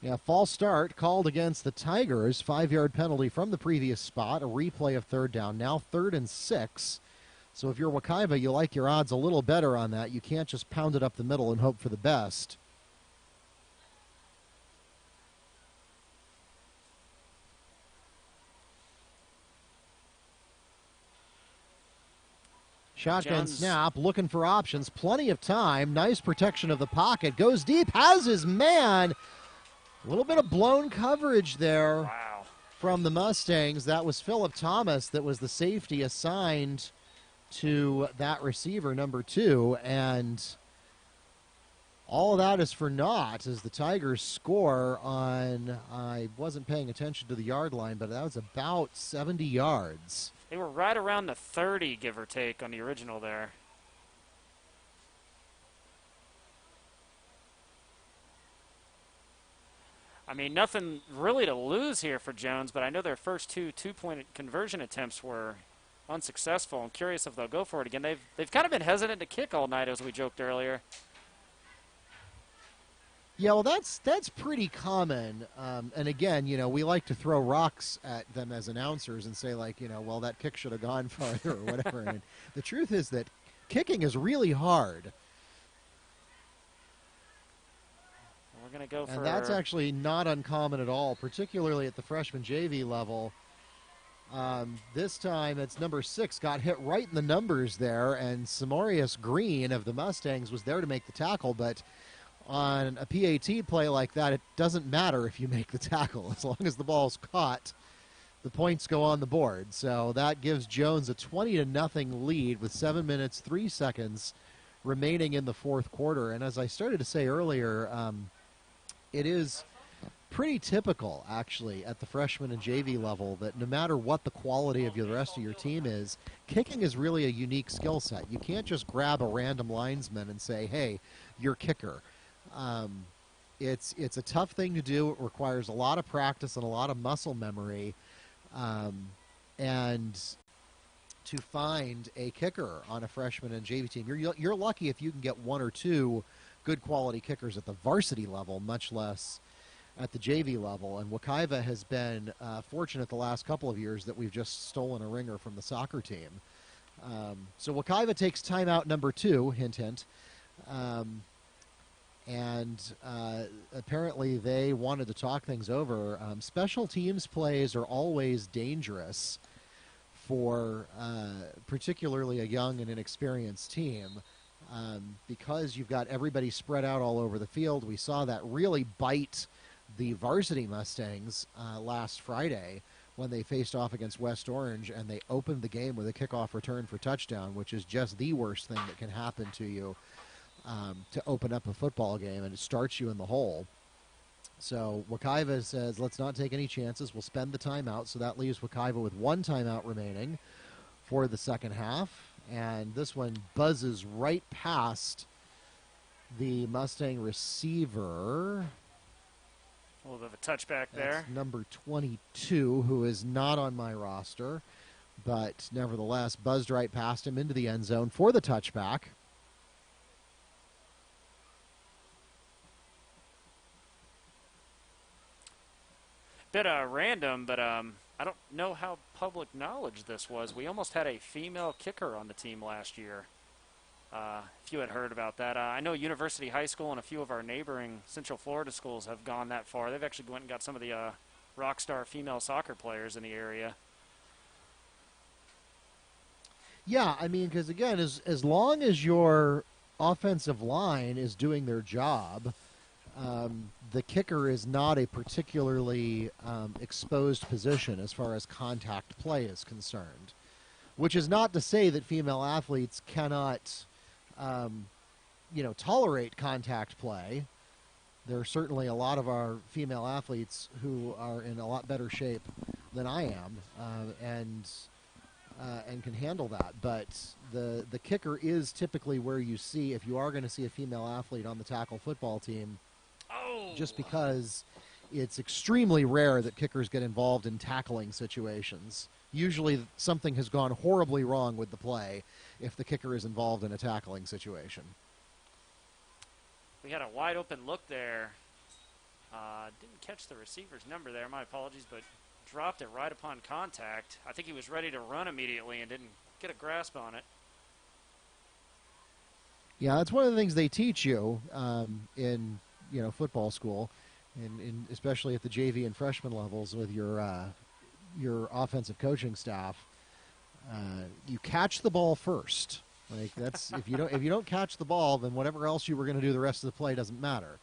Yeah, false start called against the Tigers. 5-yard penalty from the previous spot. A replay of third down. Now 3rd and 6. So if you're Wekiva, you like your odds a little better on that. You can't just pound it up the middle and hope for the best. Shotgun Jones. snap, looking for options. Plenty of time. Nice protection of the pocket. Goes deep, has his man. A little bit of blown coverage there. Wow. From the Mustangs. That was Philip Thomas that was the safety assigned to that receiver, number 2. And all of that is for naught as the Tigers score on, I wasn't paying attention to the yard line, but that was about 70 yards. They were right around the 30, give or take, on the original there. I mean, nothing really to lose here for Jones, but I know their first two-point conversion attempts were unsuccessful. I'm curious if they'll go for it again. They've kind of been hesitant to kick all night, as we joked earlier. Yeah, well, that's pretty common. And again, you know, we like to throw rocks at them as announcers and say, like, you know, well, that kick should have gone farther or whatever. And the truth is that kicking is really hard. We're going to go for... And that's actually not uncommon at all, particularly at the freshman JV level. This time it's number 6, got hit right in the numbers there, and Samorius Green of the Mustangs was there to make the tackle, but on a PAT play like that, it doesn't matter if you make the tackle. As long as the ball's caught, the points go on the board. So that gives Jones a 20-0 lead with 7 minutes, 3 seconds remaining in the fourth quarter. And as I started to say earlier, it is pretty typical, actually, at the freshman and JV level that no matter what the quality of the rest of your team is, kicking is really a unique skill set. You can't just grab a random linesman and say, hey, you're kicker. It's a tough thing to do. It requires a lot of practice and a lot of muscle memory. And to find a kicker on a freshman and JV team, you're lucky if you can get 1 or 2 good quality kickers at the varsity level, much less at the JV level. And Wekiva has been fortunate the last couple of years that we've just stolen a ringer from the soccer team. So Wekiva takes timeout number 2, hint, hint. And apparently they wanted to talk things over. Special teams plays are always dangerous for particularly a young and inexperienced team because you've got everybody spread out all over the field. We saw that really bite the varsity Mustangs last Friday when they faced off against West Orange, and they opened the game with a kickoff return for touchdown, which is just the worst thing that can happen to you. To open up a football game, and it starts you in the hole. So Wekiva says, let's not take any chances. We'll spend the timeout. So that leaves Wekiva with 1 timeout remaining for the second half. And this one buzzes right past the Mustang receiver. A little bit of a touchback there. That's number 22, who is not on my roster, but nevertheless buzzed right past him into the end zone for the touchback. Bit random, but I don't know how public knowledge this was. We almost had a female kicker on the team last year. If you had heard about that. I know University High School and a few of our neighboring Central Florida schools have gone that far. They've actually went and got some of the rock star female soccer players in the area. Yeah, I mean, because again, as long as your offensive line is doing their job, the kicker is not a particularly exposed position as far as contact play is concerned, which is not to say that female athletes cannot, tolerate contact play. There are certainly a lot of our female athletes who are in a lot better shape than I am, and can handle that. But the kicker is typically where you see, if you are going to see a female athlete on the tackle football team, just because it's extremely rare that kickers get involved in tackling situations. Usually something has gone horribly wrong with the play if the kicker is involved in a tackling situation. We had a wide open look there. Didn't catch the receiver's number there. My apologies, but dropped it right upon contact. I think he was ready to run immediately and didn't get a grasp on it. Yeah, that's one of the things they teach you in football school, and especially at the JV and freshman levels with your offensive coaching staff. You catch the ball first. Like that's if you don't catch the ball, then whatever else you were going to do the rest of the play doesn't matter.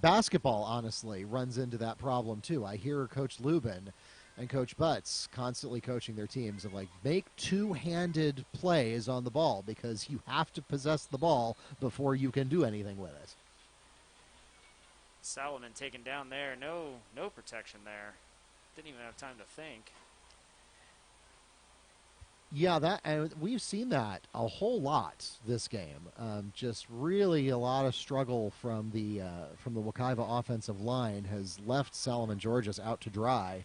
Basketball, honestly, runs into that problem too. I hear Coach Lubin and Coach Butts constantly coaching their teams of like, make two-handed plays on the ball because you have to possess the ball before you can do anything with it. Salomon taken down there. No protection there. Didn't even have time to think. Yeah, and we've seen that a whole lot this game. Just really a lot of struggle from the Wekiva offensive line has left Salomon Georges out to dry.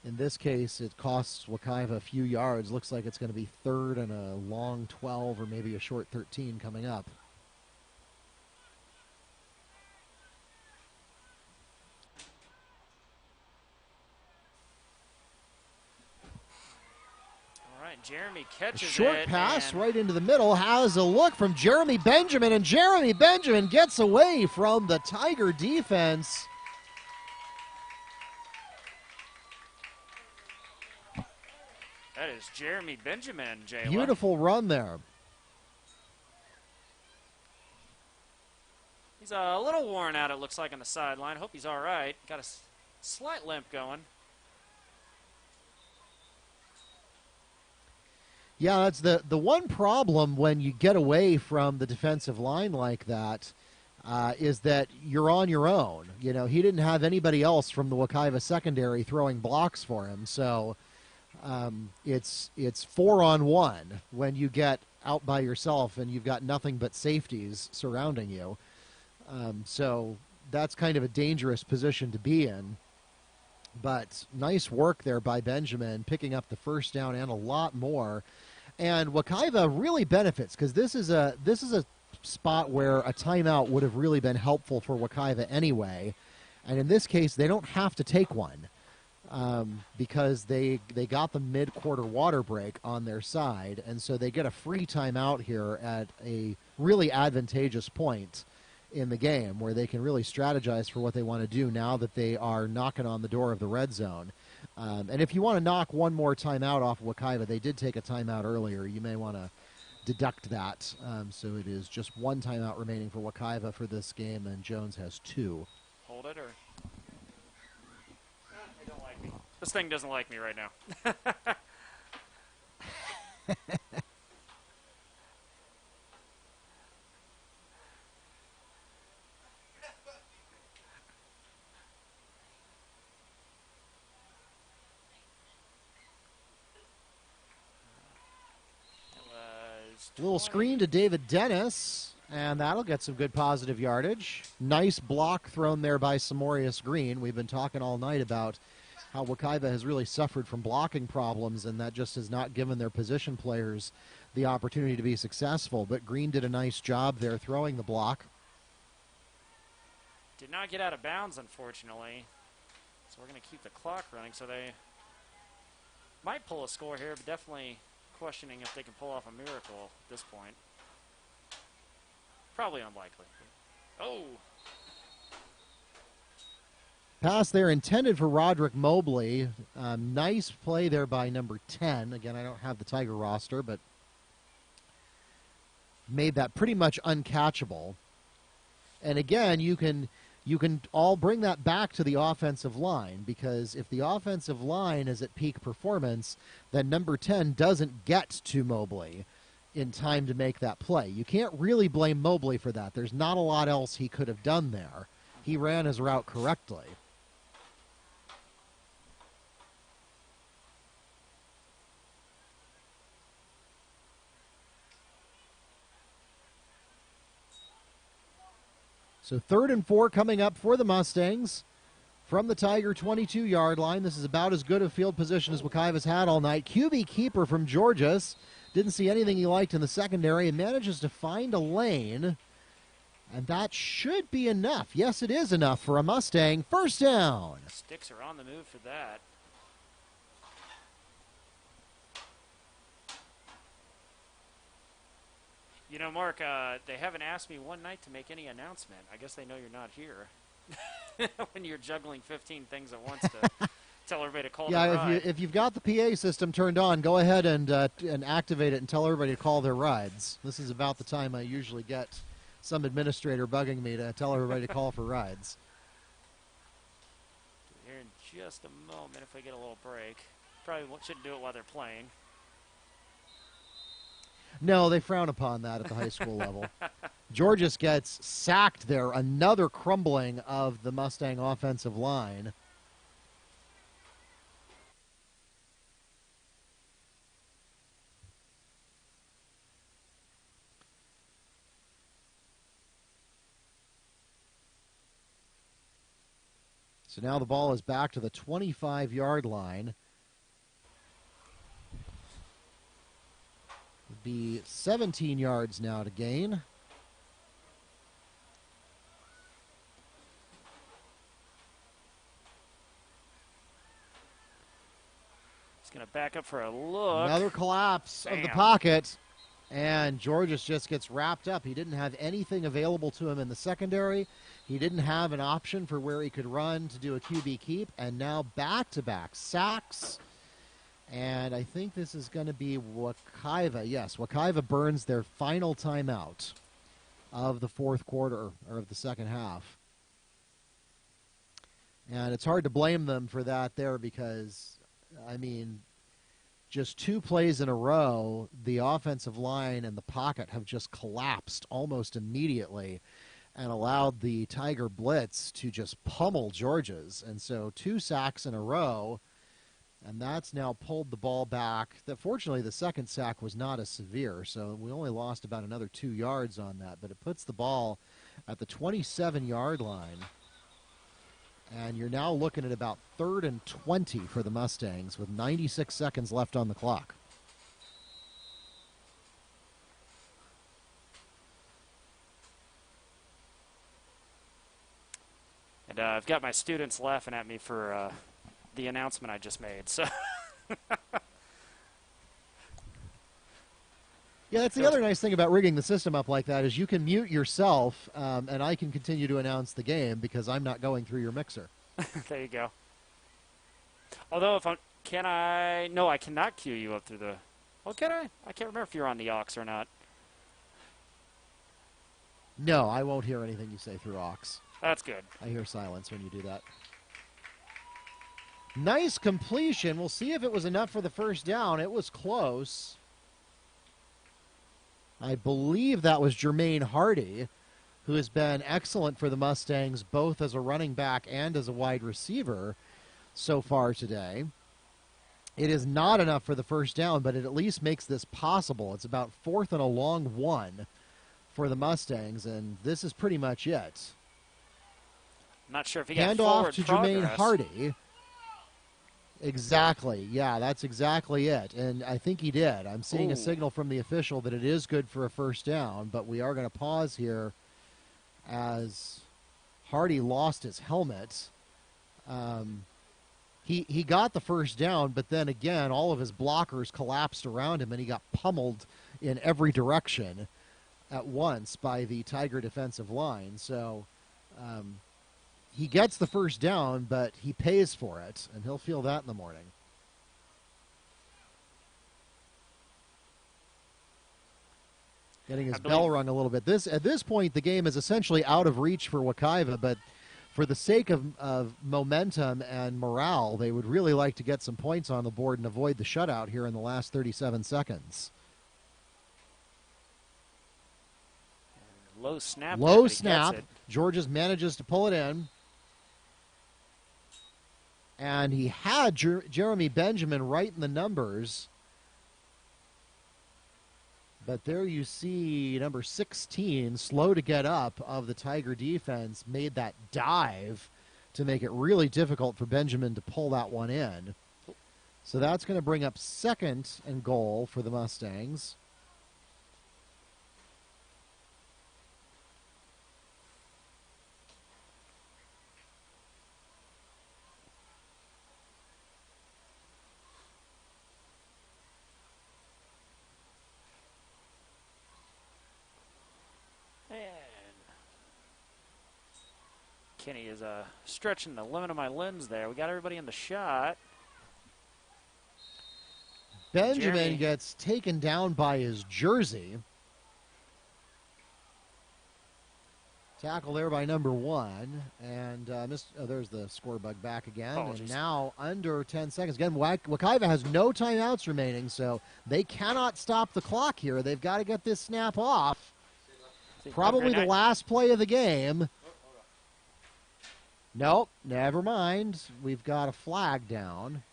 In this case, it costs Wekiva a few yards. Looks like it's going to be third and a long 12 or maybe a short 13 coming up. Jeremy catches it. Short pass right into the middle. Has a look from Jeremy Benjamin, and Jeremy Benjamin gets away from the Tiger defense. That is Jeremy Benjamin, Jayla. Beautiful run there. He's a little worn out, it looks like, on the sideline. Hope he's all right. Got a slight limp going. Yeah, that's the one problem when you get away from the defensive line like that is that you're on your own. You know, he didn't have anybody else from the Wekiva secondary throwing blocks for him, so it's 4-on-1 when you get out by yourself and you've got nothing but safeties surrounding you. So that's kind of a dangerous position to be in. But nice work there by Benjamin, picking up the first down and a lot more. And Wekiva really benefits because this is a spot where a timeout would have really been helpful for Wekiva anyway. And in this case, they don't have to take one because they got the mid-quarter water break on their side. And so they get a free timeout here at a really advantageous point in the game where they can really strategize for what they want to do now that they are knocking on the door of the red zone. And if you want to knock one more timeout off of Wekiva, they did take a timeout earlier. You may want to deduct that. So it is just one timeout remaining for Wekiva for this game, and Jones has 2. Hold it, or... They don't like me. This thing doesn't like me right now. Little screen to David Dennis, and that'll get some good positive yardage. Nice block thrown there by Samorius Green. We've been talking all night about how Wekiva has really suffered from blocking problems, and that just has not given their position players the opportunity to be successful. But Green did a nice job there throwing the block. Did not get out of bounds, unfortunately. So we're going to keep the clock running. So they might pull a score here, but definitely questioning if they can pull off a miracle at this point. Probably unlikely. Oh! Pass there intended for Roderick Mobley. Nice play there by number 10. Again, I don't have the Tiger roster, but made that pretty much uncatchable. And again, you can all bring that back to the offensive line, because if the offensive line is at peak performance, then number 10 doesn't get to Mobley in time to make that play. You can't really blame Mobley for that. There's not a lot else he could have done there. He ran his route correctly. So 3rd and 4 coming up for the Mustangs from the Tiger 22-yard line. This is about as good a field position as Wekiva's had all night. QB keeper from Georges. Didn't see anything he liked in the secondary and manages to find a lane. And that should be enough. Yes, it is enough for a Mustang. First down. Sticks are on the move for that. You know, Mark, they haven't asked me one night to make any announcement. I guess they know you're not here. When you're juggling 15 things at once to tell everybody to call their ride. If you've got the PA system turned on, go ahead and activate it and tell everybody to call their rides. This is about the time I usually get some administrator bugging me to tell everybody to call for rides. Here in just a moment if we get a little break. Probably shouldn't do it while they're playing. No, they frown upon that at the high school level. Georges gets sacked there. Another crumbling of the Mustang offensive line. So now the ball is back to the 25-yard line. Would be 17 yards now to gain. He's going to back up for a look. Another collapse of the Bam. pocket. And Georges just gets wrapped up. He didn't have anything available to him in the secondary. He didn't have an option for where he could run to do a QB keep. And now back-to-back sacks. And I think this is going to be Wekiva. Yes, Wekiva burns their final timeout of the fourth quarter, or of the second half. And it's hard to blame them for that there because, I mean, just 2 plays in a row, the offensive line and the pocket have just collapsed almost immediately and allowed the Tiger blitz to just pummel Georges. And so 2 sacks in a row, and that's now pulled the ball back. Fortunately, the second sack was not as severe, so we only lost about another 2 yards on that. But it puts the ball at the 27-yard line. And you're now looking at about 3rd and 20 for the Mustangs with 96 seconds left on the clock. And I've got my students laughing at me for the announcement I just made. So yeah, that's the other nice thing about rigging the system up like that is you can mute yourself, and I can continue to announce the game because I'm not going through your mixer. there you go. Although if I no, I cannot cue you up through the. Well, can I? I can't remember if you're on the aux or not. No, I won't hear anything you say through aux. That's good. I hear silence when you do that. Nice completion. We'll see if it was enough for the first down. It was close. I believe that was Jermaine Hardy, who has been excellent for the Mustangs, both as a running back and as a wide receiver so far today. It is not enough for the first down, but it at least makes this possible. It's about 4th and a long 1 for the Mustangs, and this is pretty much it. I'm not sure if he got Hand off forward to progress. Jermaine Hardy. Exactly. Yeah, that's exactly it. And I think he did. I'm seeing a signal from the official that it is good for a first down, but we are going to pause here as Hardy lost his helmet. He got the first down, but then again, all of his blockers collapsed around him, and he got pummeled in every direction at once by the Tiger defensive line. So he gets the first down, but he pays for it, and he'll feel that in the morning. Getting his bell rung a little bit. At this point, the game is essentially out of reach for Wekiva, but for the sake of momentum and morale, they would really like to get some points on the board and avoid the shutout here in the last 37 seconds. Low snap. Low snap. Georges manages to pull it in. And he had Jeremy Benjamin right in the numbers. But there you see number 16, slow to get up, of the Tiger defense, made that dive to make it really difficult for Benjamin to pull that one in. So that's going to bring up 2nd and goal for the Mustangs. Kenny is stretching the limit of my limbs there. We got everybody in the shot. Benjamin Jeremy gets taken down by his jersey. Tackle there by number 1. And there's the score bug back again. Apologies. And now under 10 seconds. Again, Wekiva has no timeouts remaining, so they cannot stop the clock here. They've got to get this snap off. Probably the last play of the game. Nope, never mind. We've got a flag down.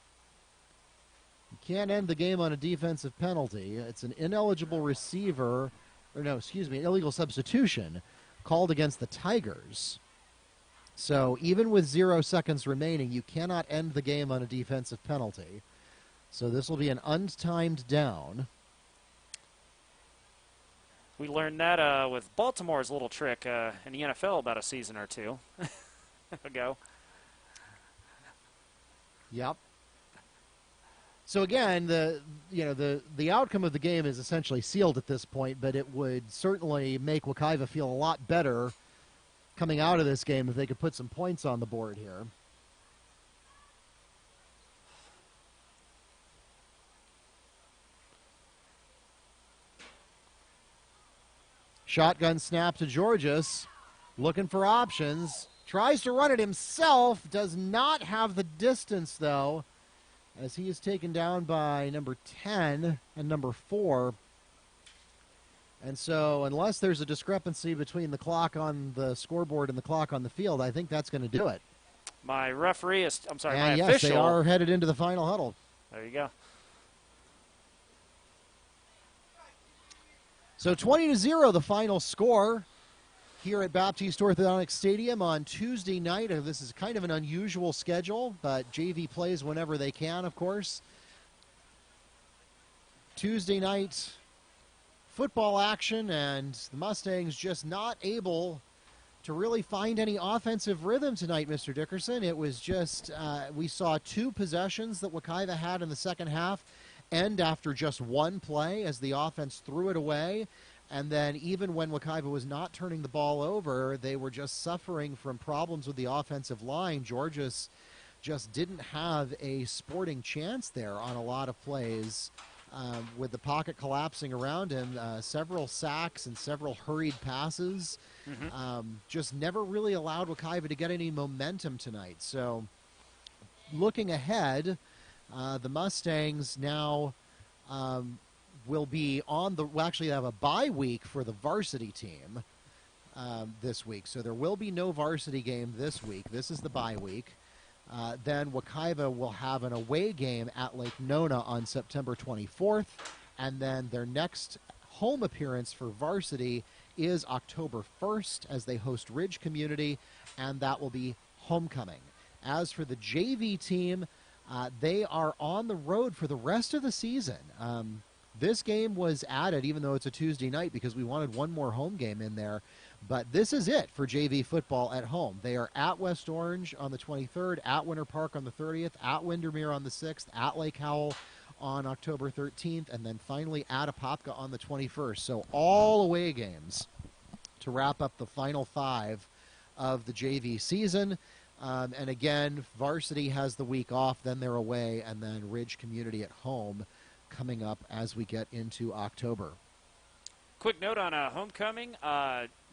You can't end the game on a defensive penalty. It's an ineligible receiver, an illegal substitution called against the Tigers. So even with 0 seconds remaining, you cannot end the game on a defensive penalty. So this will be an untimed down. We learned that with Baltimore's little trick in the NFL about a season or two ago. Yep. So again, the outcome of the game is essentially sealed at this point, but it would certainly make Wekiva feel a lot better coming out of this game if they could put some points on the board here. Shotgun snap to Georges, looking for options. Tries to run it himself, does not have the distance, though, as he is taken down by number 10 and number 4. And so unless there's a discrepancy between the clock on the scoreboard and the clock on the field, I think that's going to do it. My referee is, And my yes, official. they are headed into the final huddle. There you go. So 20-0, the final score here at Baptiste Orthodontic Stadium on Tuesday night. This is kind of an unusual schedule, but JV plays whenever they can, of course. Tuesday night football action, and the Mustangs just not able to really find any offensive rhythm tonight, Mr. Dickerson. It was just, we saw 2 possessions that Wekiva had in the second half end after just 1 play as the offense threw it away. And then even when Wekiva was not turning the ball over, they were just suffering from problems with the offensive line. Georges just didn't have a sporting chance there on a lot of plays. With the pocket collapsing around him, several sacks and several hurried passes. Just never really allowed Wekiva to get any momentum tonight. So looking ahead, the Mustangs now will be on the, well, actually have a bye week for the varsity team this week. So there will be no varsity game this week. This is the bye week. Then Wekiva will have an away game at Lake Nona on September 24th. And then their next home appearance for varsity is October 1st as they host Ridge Community, and that will be homecoming. As for the JV team, they are on the road for the rest of the season. This game was added, even though it's a Tuesday night, because we wanted one more home game in there. But this is it for JV football at home. They are at West Orange on the 23rd, at Winter Park on the 30th, at Windermere on the 6th, at Lake Howell on October 13th, and then finally at Apopka on the 21st. So all away games to wrap up the final 5 of the JV season. And again, varsity has the week off, then they're away, and then Ridge Community at home coming up as we get into October. Quick note on homecoming.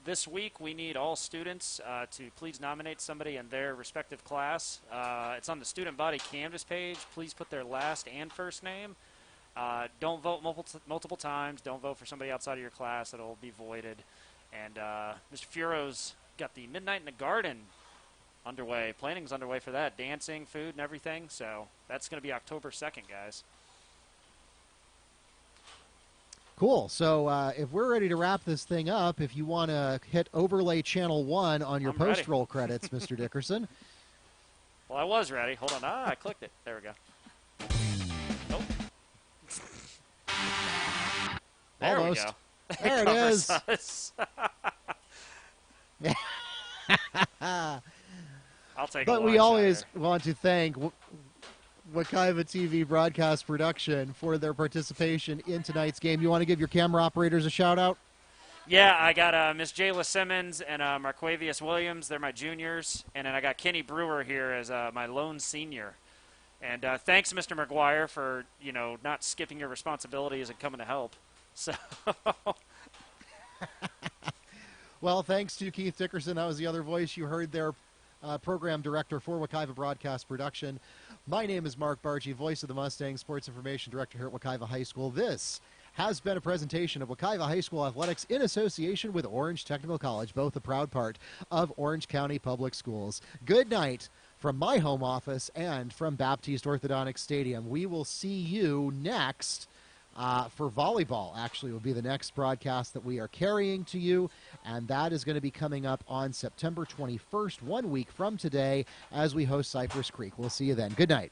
This week we need all students to please nominate somebody in their respective class. It's on the student body canvas page. Please put their last and first name. Don't vote multiple times. Don't vote for somebody outside of your class. It'll be voided. And Mr. Furo's got the Midnight in the Garden underway. Planning's underway for that. Dancing, food, and everything. So that's going to be October 2nd, guys. Cool. So if we're ready to wrap this thing up, if you want to hit overlay channel 1 on your I'm ready. post-roll credits, Mr. Dickerson. Well, I was ready. Hold on. I clicked it. There we go. Oh. There Almost. we go. There it covers is. us. I'll take a But we wide shot always here. want to thank Wekiva TV Broadcast Production for their participation in tonight's game. You want to give your camera operators a shout-out? Yeah, I got Miss Jayla Simmons and Marquavius Williams. They're my juniors. And then I got Kenny Brewer here as my lone senior. And thanks, Mr. McGuire, for, not skipping your responsibilities and coming to help. So, Well, thanks to Keith Dickerson. That was the other voice you heard there, program director for Wekiva Broadcast Production. My name is Mark Barchi, voice of the Mustangs, sports information director here at Wekiva High School. This has been a presentation of Wekiva High School Athletics in association with Orange Technical College, both a proud part of Orange County Public Schools. Good night from my home office and from Baptiste Orthodontic Stadium. We will see you next for volleyball. Actually, will be the next broadcast that we are carrying to you, and that is going to be coming up on September 21st, 1 week from today, as we host Cypress Creek. We'll see you then. Good night.